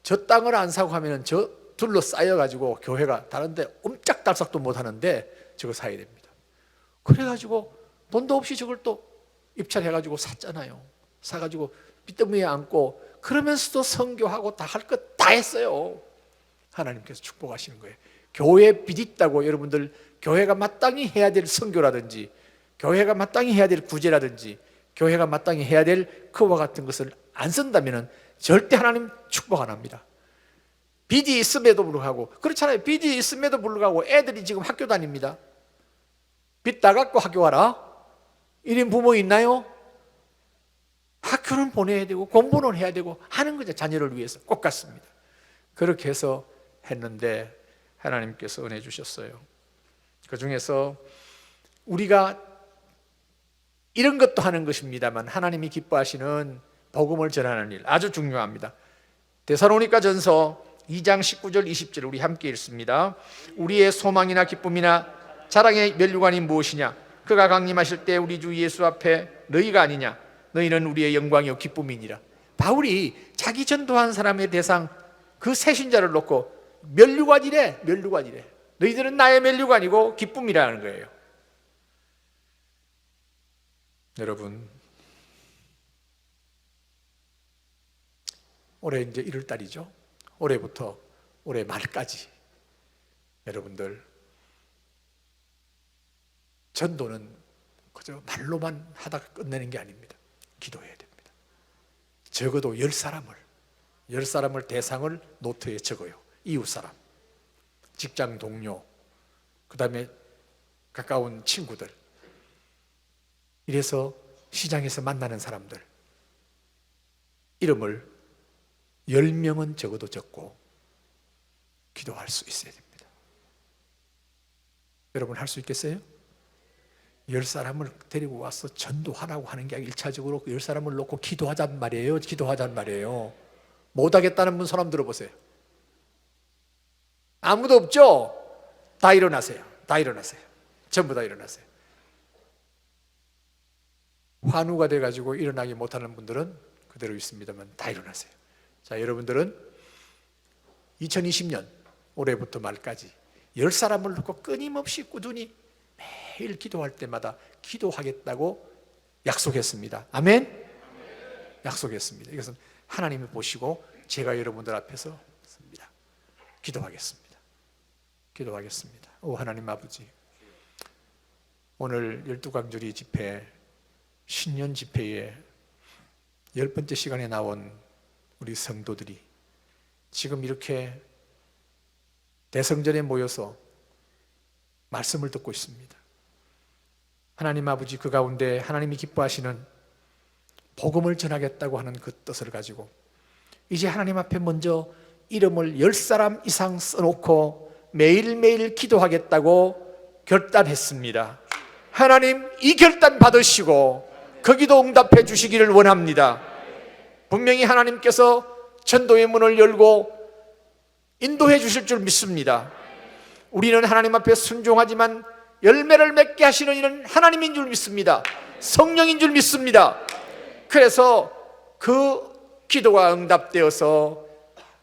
저 땅을 안 사고 하면 저 둘러싸여가지고 교회가 다른데 옴짝달싹도 못하는데 저거 사야 됩니다. 그래가지고 돈도 없이 저걸 또 입찰해가지고 샀잖아요. 사가지고 빚더미에 안고 그러면서도 선교하고 다 할 것 다 했어요. 하나님께서 축복하시는 거예요. 교회 빚 있다고 여러분들 교회가 마땅히 해야 될 선교라든지 교회가 마땅히 해야 될 구제라든지 교회가 마땅히 해야 될 그와 같은 것을 안 쓴다면 절대 하나님 축복 안 합니다. 빚이 있음에도 불구하고 그렇잖아요. 빚이 있음에도 불구하고 애들이 지금 학교 다닙니다. 빚 다 갚고 학교 가라? 1인 부모 있나요? 학교는 보내야 되고 공부는 해야 되고 하는 거죠. 자녀를 위해서 꼭 같습니다. 그렇게 해서 했는데 하나님께서 은혜 주셨어요. 그 중에서 우리가 이런 것도 하는 것입니다만 하나님이 기뻐하시는 복음을 전하는 일 아주 중요합니다. 데살로니가 전서 2장 19절 20절 우리 함께 읽습니다. 우리의 소망이나 기쁨이나 자랑의 면류관이 무엇이냐? 그가 강림하실 때 우리 주 예수 앞에 너희가 아니냐? 너희는 우리의 영광이요 기쁨이니라. 바울이 자기 전도한 사람의 대상 그 새신자를 놓고 면류관이래. 너희들은 나의 면류관이고 기쁨이라는 거예요. 여러분, 올해 이제 1월 달이죠. 올해부터 올해 말까지 여러분들 전도는 그저 말로만 하다가 끝내는 게 아닙니다. 기도해야 됩니다. 적어도 10사람을 대상을 노트에 적어요. 이웃사람, 직장 동료, 그 다음에 가까운 친구들, 이래서 시장에서 만나는 사람들 이름을 10명은 적어도 적고 기도할 수 있어야 됩니다. 여러분 할 수 있겠어요? 10사람을 데리고 와서 전도하라고 하는 게 아니라 1차적으로 10사람을 놓고 기도하자는 말이에요. 못하겠다는 분 손 한번 들어보세요. 아무도 없죠? 다 일어나세요. 전부 다 일어나세요. 환우가 돼가지고 일어나기 못하는 분들은 그대로 있습니다만 다 일어나세요. 자, 여러분들은 2020년 올해부터 말까지 10사람을 놓고 끊임없이 꾸준히 매일 기도할 때마다 기도하겠다고 약속했습니다. 아멘? 약속했습니다. 이것은 하나님이 보시고 제가 여러분들 앞에서 씁니다. 기도하겠습니다. 오 하나님 아버지, 오늘 12강조리 집회 신년 집회에 10번째 시간에 나온 우리 성도들이 지금 이렇게 대성전에 모여서 말씀을 듣고 있습니다. 하나님 아버지, 그 가운데 하나님이 기뻐하시는 복음을 전하겠다고 하는 그 뜻을 가지고 이제 하나님 앞에 먼저 이름을 10사람 이상 써놓고 매일매일 기도하겠다고 결단했습니다. 하나님, 이 결단 받으시고 거기도 응답해 주시기를 원합니다. 분명히 하나님께서 전도의 문을 열고 인도해 주실 줄 믿습니다. 우리는 하나님 앞에 순종하지만 열매를 맺게 하시는 이는 하나님인 줄 믿습니다. 성령인 줄 믿습니다. 그래서 그 기도가 응답되어서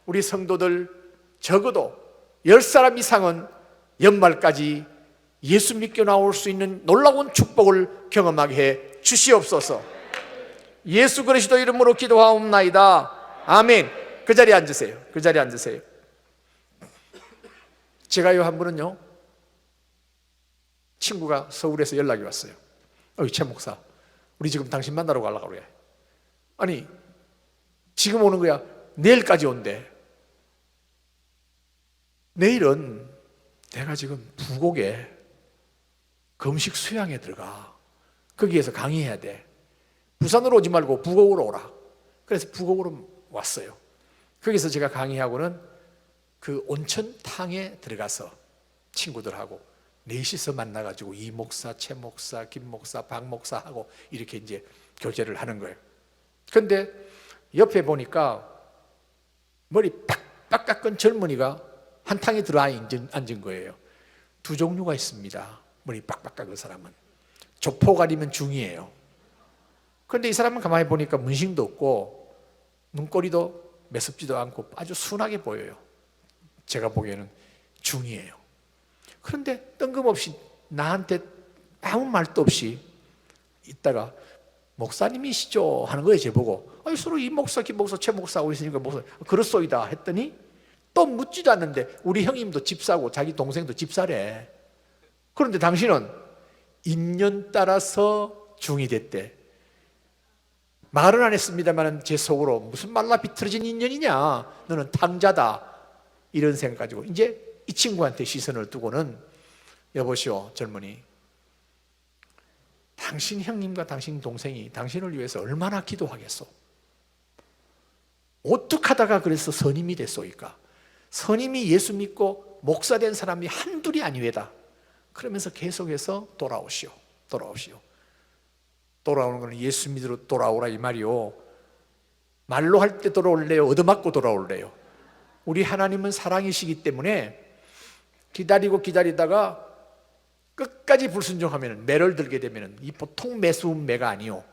우리 성도들 적어도 10사람 이상은 연말까지 예수 믿고 나올 수 있는 놀라운 축복을 경험하게 해 주시옵소서. 예수 그리스도 이름으로 기도하옵나이다. 아멘. 그 자리에 앉으세요. 그 자리에 앉으세요. 제가요, 한 번은요, 친구가 서울에서 연락이 왔어요. 최 목사, 우리 지금 당신 만나러 가려고 그래. 아니, 지금 오는 거야? 내일까지 온대. 내일은 내가 지금 부곡에 금식 수양에 들어가. 거기에서 강의해야 돼. 부산으로 오지 말고 부곡으로 오라. 그래서 부곡으로 왔어요. 거기서 제가 강의하고는 그 온천탕에 들어가서 친구들하고 넷이서 만나가지고 이 목사, 최 목사, 김 목사, 박 목사하고 이렇게 이제 교제를 하는 거예요. 근데 옆에 보니까 머리 빡빡 깎은 젊은이가 한 탕에 들어 앉은 거예요. 두 종류가 있습니다. 머리 빡빡 깎은 사람은 조포가리면 중이에요. 그런데 이 사람은 가만히 보니까 문신도 없고 눈꼬리도 매섭지도 않고 아주 순하게 보여요. 제가 보기에는 중이에요. 그런데 뜬금없이 나한테 아무 말도 없이 있다가 목사님이시죠? 하는 거예요. 제보고. 아니, 서로 이 목사, 김 목사, 최 목사 하고 있으니까 목사, 그렇소이다 했더니 또 묻지도 않는데 우리 형님도 집사고 자기 동생도 집사래. 그런데 당신은 인연 따라서 중이 됐대. 말은 안 했습니다만 제 속으로 무슨 말라 비틀어진 인연이냐, 너는 탕자다, 이런 생각 가지고 이제 이 친구한테 시선을 두고는, 여보시오 젊은이, 당신 형님과 당신 동생이 당신을 위해서 얼마나 기도하겠소? 어떻게 하다가 그래서 선임이 됐소이까? 선임이 예수 믿고 목사 된 사람이 한둘이 아니외다. 그러면서 계속해서 돌아오시오. 돌아오는 것은 예수 믿으러 돌아오라 이 말이요. 말로 할 때 돌아올래요? 얻어맞고 돌아올래요? 우리 하나님은 사랑이시기 때문에 기다리다가 끝까지 불순종하면, 매를 들게 되면 이 보통 매수운 매가 아니요.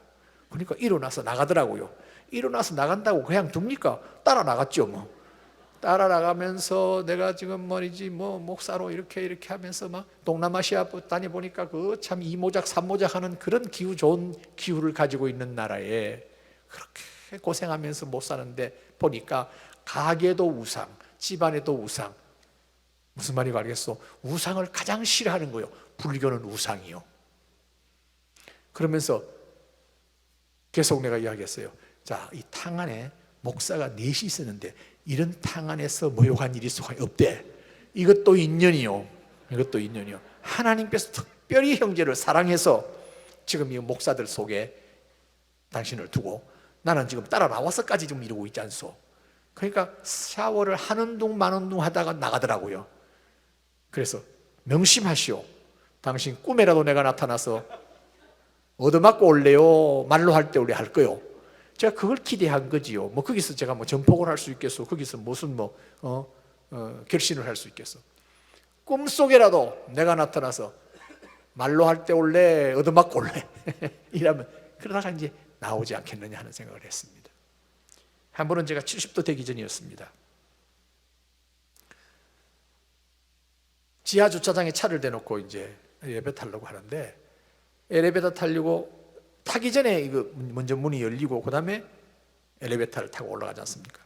그러니까 일어나서 나가더라고요. 일어나서 나간다고 그냥 둡니까? 따라 나갔죠. 뭐 따라 나가면서 내가 지금 말이지 목사로 이렇게 하면서 막 동남아시아 다녀보니까 그 참 이모작 삼모작 하는 그런 기후, 좋은 기후를 가지고 있는 나라에 그렇게 고생하면서 못 사는데 보니까 가게도 우상, 집안에도 우상. 무슨 말인지 알겠어? 우상을 가장 싫어하는 거예요. 불교는 우상이요. 그러면서 계속 내가 이야기했어요. 자, 이 탕 안에 목사가 넷이 있었는데 이런 탕 안에서 모욕한 일이 없대. 이것도 인연이요. 하나님께서 특별히 형제를 사랑해서 지금 이 목사들 속에 당신을 두고 나는 지금 따라 나와서까지 좀 이러고 있지 않소. 그러니까 샤워를 하는 둥 마는 둥 하다가 나가더라고요. 그래서 명심하시오. 당신 꿈에라도 내가 나타나서 얻어맞고 올래요? 말로 할 때 올래 할 거요. 제가 그걸 기대한 거지요. 거기서 제가 전폭을 할 수 있겠어? 거기서 무슨 결신을 할 수 있겠어? 꿈속에라도 내가 나타나서 말로 할 때 올래? 얻어맞고 올래? 이러면 그러다가 이제 나오지 않겠느냐 하는 생각을 했습니다. 한 번은 제가 70도 되기 전이었습니다. 지하 주차장에 차를 대놓고 이제 예배 타려고 하는데, 엘리베이터 타기 전에 이거 먼저 문이 열리고 그 다음에 엘리베이터를 타고 올라가지 않습니까?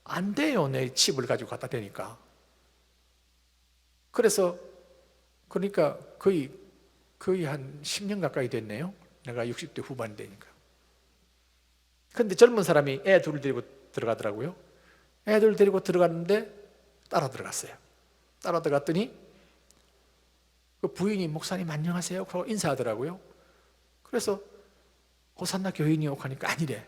안 돼요. 내 칩을 가지고 갖다 대니까. 그러니까 거의 한 10년 가까이 됐네요. 내가 60대 후반이 되니까. 근데 젊은 사람이 애 둘을 데리고 들어가더라고요. 애들 데리고 들어갔는데 따라 들어갔어요. 따라 들어갔더니 그 부인이 목사님 안녕하세요 하고 인사하더라고요. 그래서 호산나 교인이요 하니까 아니래.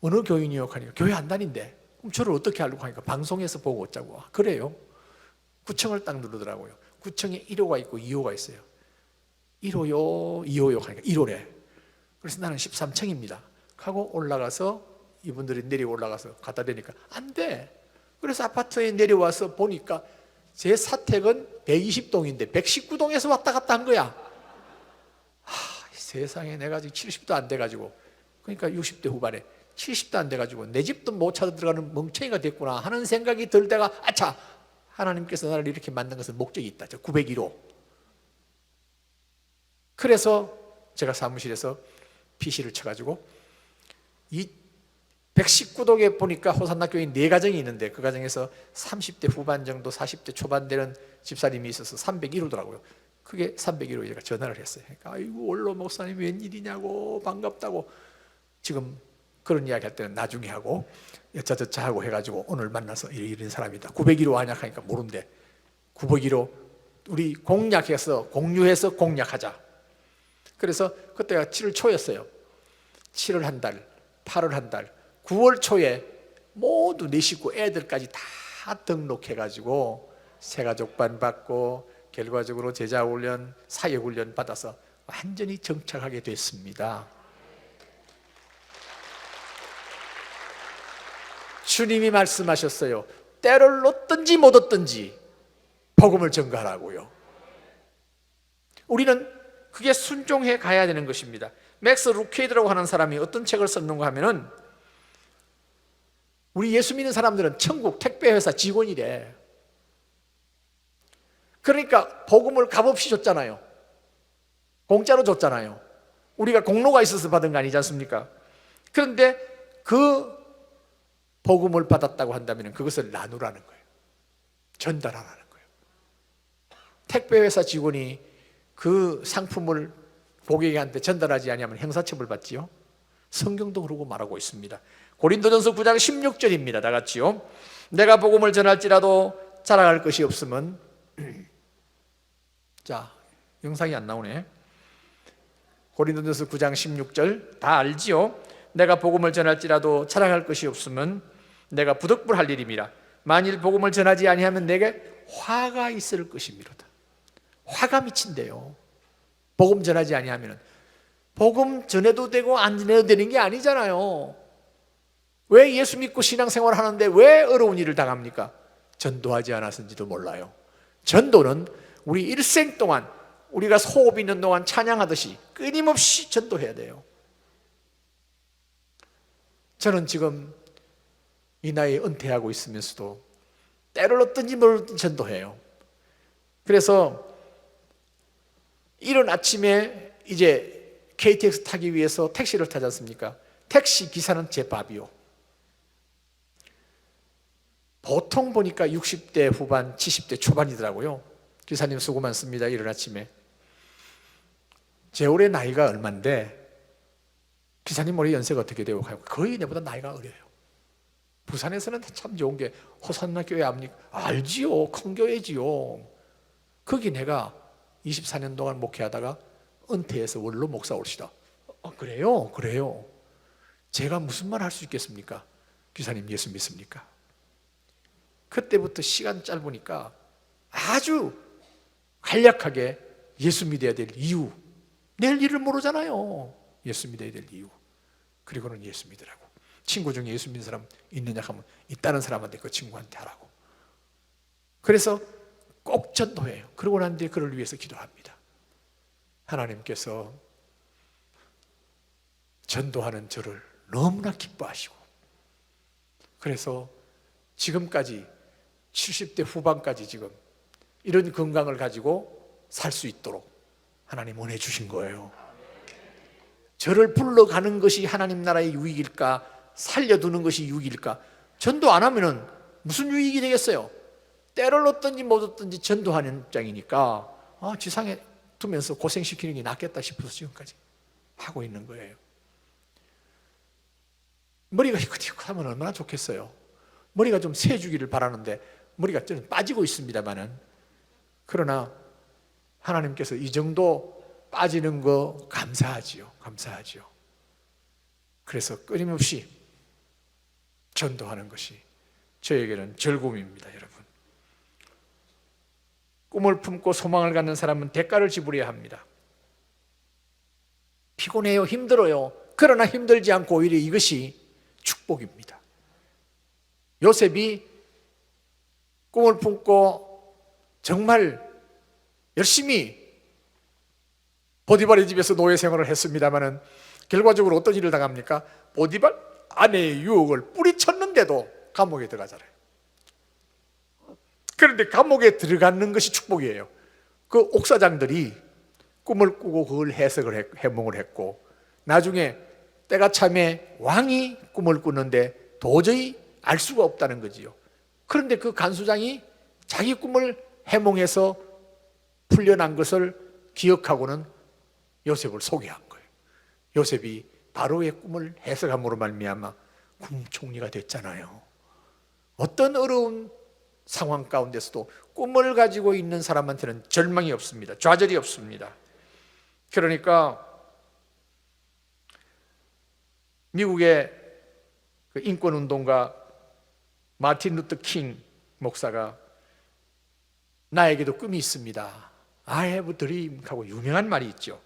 어느 교인이요 하니까 교회 안 다닌대. 그럼 저를 어떻게 하려고 하니까 방송에서 보고 어쩌고. 그래요. 9층을 딱 누르더라고요. 9층에 1호가 있고 2호가 있어요. 1호요 2호요 하니까 1호래. 그래서 나는 13층입니다 하고 올라가서 이분들이 내려 올라가서 갖다 대니까 안 돼. 그래서 아파트에 내려와서 보니까 제 사택은 120동인데 119동에서 왔다 갔다 한 거야. 세상에 내가 지금 70도 안 돼가지고, 그러니까 60대 후반에 70도 안 돼가지고 내 집도 못 찾아 들어가는 멍청이가 됐구나 하는 생각이 들 때가, 아차, 하나님께서 나를 이렇게 만든 것은 목적이 있다. 저 901호. 그래서 제가 사무실에서 PC를 쳐가지고 이 119동에 보니까 호산나 교회 4가정이 있는데 그 가정에서 30대 후반 정도 40대 초반 되는 집사님이 있어서 301호더라고요. 그게 301호 제가 전화를 했어요. 그러니까 아이고 원로 목사님 웬일이냐고 반갑다고. 지금 그런 이야기 할 때는 나중에 하고 여차저차 하고 해가지고 오늘 만나서 이런 사람이다. 901호 안약하니까 모른대. 901호 우리 공약해서 공유해서 공약하자. 그래서 그때가 7월 초였어요. 7월 한 달, 8월 한 달, 9월 초에 모두 내 식구 애들까지 다 등록해가지고 새가족반 받고 결과적으로 제자훈련, 사역훈련 받아서 완전히 정착하게 됐습니다. 주님이 말씀하셨어요. 때를 얻든지 못 얻든지 복음을 전가하라고요. 우리는 그게 순종해 가야 되는 것입니다. 맥스 루케이드라고 하는 사람이 어떤 책을 썼는가 하면은 우리 예수 믿는 사람들은 천국 택배회사 직원이래. 그러니까 복음을 값없이 줬잖아요. 공짜로 줬잖아요. 우리가 공로가 있어서 받은 거 아니지 않습니까? 그런데 그 복음을 받았다고 한다면 그것을 나누라는 거예요. 전달하라는 거예요. 택배회사 직원이 그 상품을 고객한테 전달하지 아니하면 형사처벌 받지요. 성경도 그러고 말하고 있습니다. 고린도전서 9장 16절입니다. 다 같이요. 내가 복음을 전할지라도 자랑할 것이 없으면 자, 영상이 안 나오네. 고린도전서 9장 16절 다 알지요. 내가 복음을 전할지라도 자랑할 것이 없으면 내가 부득불할 일임이라. 만일 복음을 전하지 아니하면 내게 화가 있을 것이미로다. 화가 미친대요. 복음 전하지 아니하면. 복음 전해도 되고 안 전해도 되는 게 아니잖아요. 왜 예수 믿고 신앙생활을 하는데 왜 어려운 일을 당합니까? 전도하지 않았는지도 몰라요. 전도는 우리 일생 동안 우리가 호흡 있는 동안 찬양하듯이 끊임없이 전도해야 돼요. 저는 지금 이 나이에 은퇴하고 있으면서도 때를 얻든지 뭘 얻든지 전도해요. 그래서 이른 아침에 이제 KTX 타기 위해서 택시를 타지 않습니까? 택시 기사는 제 밥이요. 보통 보니까 60대 후반, 70대 초반이더라고요. 기사님 수고 많습니다. 이른 아침에. 제 올해 나이가 얼만데 기사님 올해 연세가 어떻게 되고 거의 내보다 나이가 어려요. 부산에서는 참 좋은 게 호산나 교회 압니까? 알지요. 큰 교회지요. 거기 내가 24년 동안 목회하다가 은퇴해서 원로 목사 올시다. 그래요? 그래요. 제가 무슨 말 할 수 있겠습니까? 기사님 예수 믿습니까? 그때부터 시간 짧으니까 아주 간략하게 예수 믿어야 될 이유, 내일 일을 모르잖아요. 예수 믿어야 될 이유, 그리고는 예수 믿으라고. 친구 중에 예수 믿는 사람 있느냐 하면 있다는 사람한테 그 친구한테 하라고. 그래서 꼭 전도해요. 그러고 난 뒤에 그를 위해서 기도합니다. 하나님께서 전도하는 저를 너무나 기뻐하시고, 그래서 지금까지 70대 후반까지 지금 이런 건강을 가지고 살 수 있도록 하나님 은혜 주신 거예요. 저를 불러가는 것이 하나님 나라의 유익일까? 살려두는 것이 유익일까? 전도 안 하면은 무슨 유익이 되겠어요? 때를 얻든지 못 얻든지 전도하는 입장이니까 지상에 두면서 고생시키는 게 낫겠다 싶어서 지금까지 하고 있는 거예요. 머리가 희끗희끗하면 얼마나 좋겠어요. 머리가 좀 세주기를 바라는데 머리가 좀 빠지고 있습니다만은, 그러나 하나님께서 이 정도 빠지는 거 감사하지요. 감사하지요. 그래서 끊임없이 전도하는 것이 저에게는 즐거움입니다. 여러분, 꿈을 품고 소망을 갖는 사람은 대가를 지불해야 합니다. 피곤해요. 힘들어요. 그러나 힘들지 않고 오히려 이것이 축복입니다. 요셉이 꿈을 품고 정말 열심히 보디발의 집에서 노예 생활을 했습니다마는 결과적으로 어떤 일을 당합니까? 보디발 아내의 유혹을 뿌리쳤는데도 감옥에 들어가잖아요. 그런데 감옥에 들어가는 것이 축복이에요. 그 옥사장들이 꿈을 꾸고 그걸 해몽을 했고, 나중에 때가 참에 왕이 꿈을 꾸는데 도저히 알 수가 없다는 거지요. 그런데 그 간수장이 자기 꿈을 해몽해서 풀려난 것을 기억하고는 요셉을 소개한 거예요. 요셉이 바로의 꿈을 해석함으로 말미암아 국무총리가 됐잖아요. 어떤 어려운 상황 가운데서도 꿈을 가지고 있는 사람한테는 절망이 없습니다. 좌절이 없습니다. 그러니까 미국의 그 인권운동가 마틴 루터 킹 목사가 나에게도 꿈이 있습니다, I have a dream 하고 유명한 말이 있죠.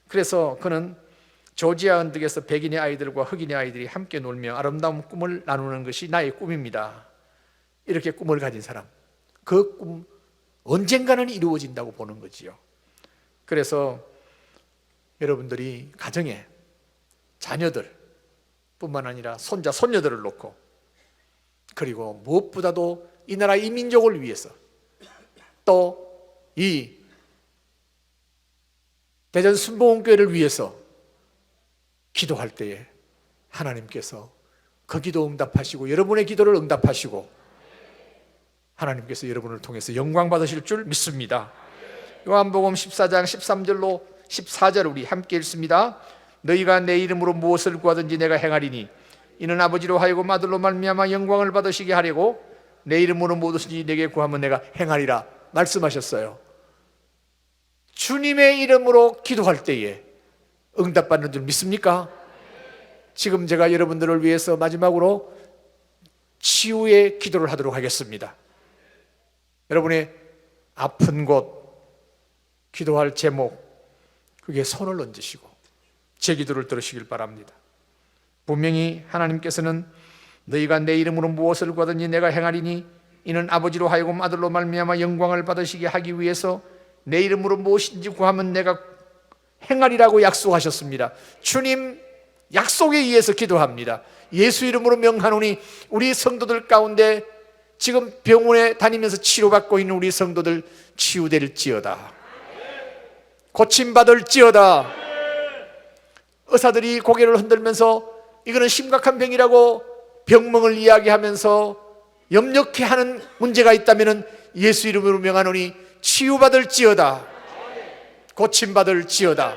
그래서 그는 조지아 언덕에서 백인의 아이들과 흑인의 아이들이 함께 놀며 아름다운 꿈을 나누는 것이 나의 꿈입니다. 이렇게 꿈을 가진 사람, 그 꿈 언젠가는 이루어진다고 보는 거지요. 그래서 여러분들이 가정에 자녀들 뿐만 아니라 손자, 손녀들을 놓고, 그리고 무엇보다도 이 나라 이 민족을 위해서, 또 이 대전 순복음교회를 위해서 기도할 때에 하나님께서 그 기도 응답하시고, 여러분의 기도를 응답하시고, 하나님께서 여러분을 통해서 영광 받으실 줄 믿습니다. 요한복음 14장 13절로 14절 우리 함께 읽습니다. 너희가 내 이름으로 무엇을 구하든지 내가 행하리니 이는 아버지로 하여금 아들로 말미암아 영광을 받으시게 하려고 내 이름으로 무엇이든지 내게 구하면 내가 행하리라 말씀하셨어요. 주님의 이름으로 기도할 때에 응답받는 줄 믿습니까? 지금 제가 여러분들을 위해서 마지막으로 치유의 기도를 하도록 하겠습니다. 여러분의 아픈 곳, 기도할 제목, 그게 손을 얹으시고 제 기도를 들으시길 바랍니다. 분명히 하나님께서는 너희가 내 이름으로 무엇을 구하든지 내가 행하리니 이는 아버지로 하여금 아들로 말미암아 영광을 받으시게 하기 위해서 내 이름으로 무엇인지 구하면 내가 행하리라고 약속하셨습니다. 주님 약속에 의해서 기도합니다. 예수 이름으로 명하노니 우리 성도들 가운데 지금 병원에 다니면서 치료받고 있는 우리 성도들 치유될지어다, 고침받을지어다. 의사들이 고개를 흔들면서 이거는 심각한 병이라고 병명을 이야기하면서 염려케하는 문제가 있다면 예수 이름으로 명하노니 치유받을지어다, 고침받을지어다.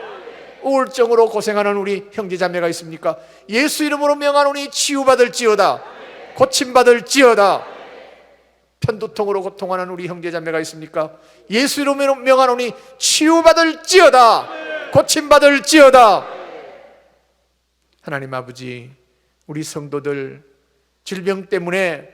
우울증으로 고생하는 우리 형제자매가 있습니까? 예수 이름으로 명하노니 치유받을지어다, 고침받을지어다. 편두통으로 고통하는 우리 형제자매가 있습니까? 예수 이름으로 명하노니 치유받을지어다, 고침받을지어다. 하나님 아버지, 우리 성도들 질병 때문에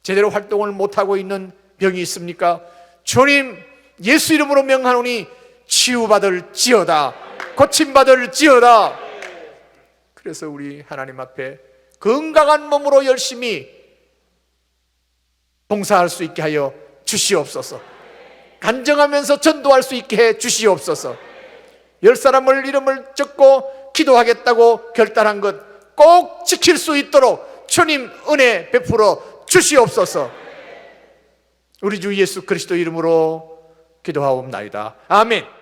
제대로 활동을 못하고 있는 병이 있습니까? 주님 예수 이름으로 명하노니 치유받을지어다, 고침받을지어다. 그래서 우리 하나님 앞에 건강한 몸으로 열심히 봉사할 수 있게 하여 주시옵소서. 간증하면서 전도할 수 있게 해 주시옵소서. 10사람을 이름을 적고 기도하겠다고 결단한 것 꼭 지킬 수 있도록 주님 은혜 베풀어 주시옵소서. 우리 주 예수 그리스도 이름으로 기도하옵나이다. 아멘.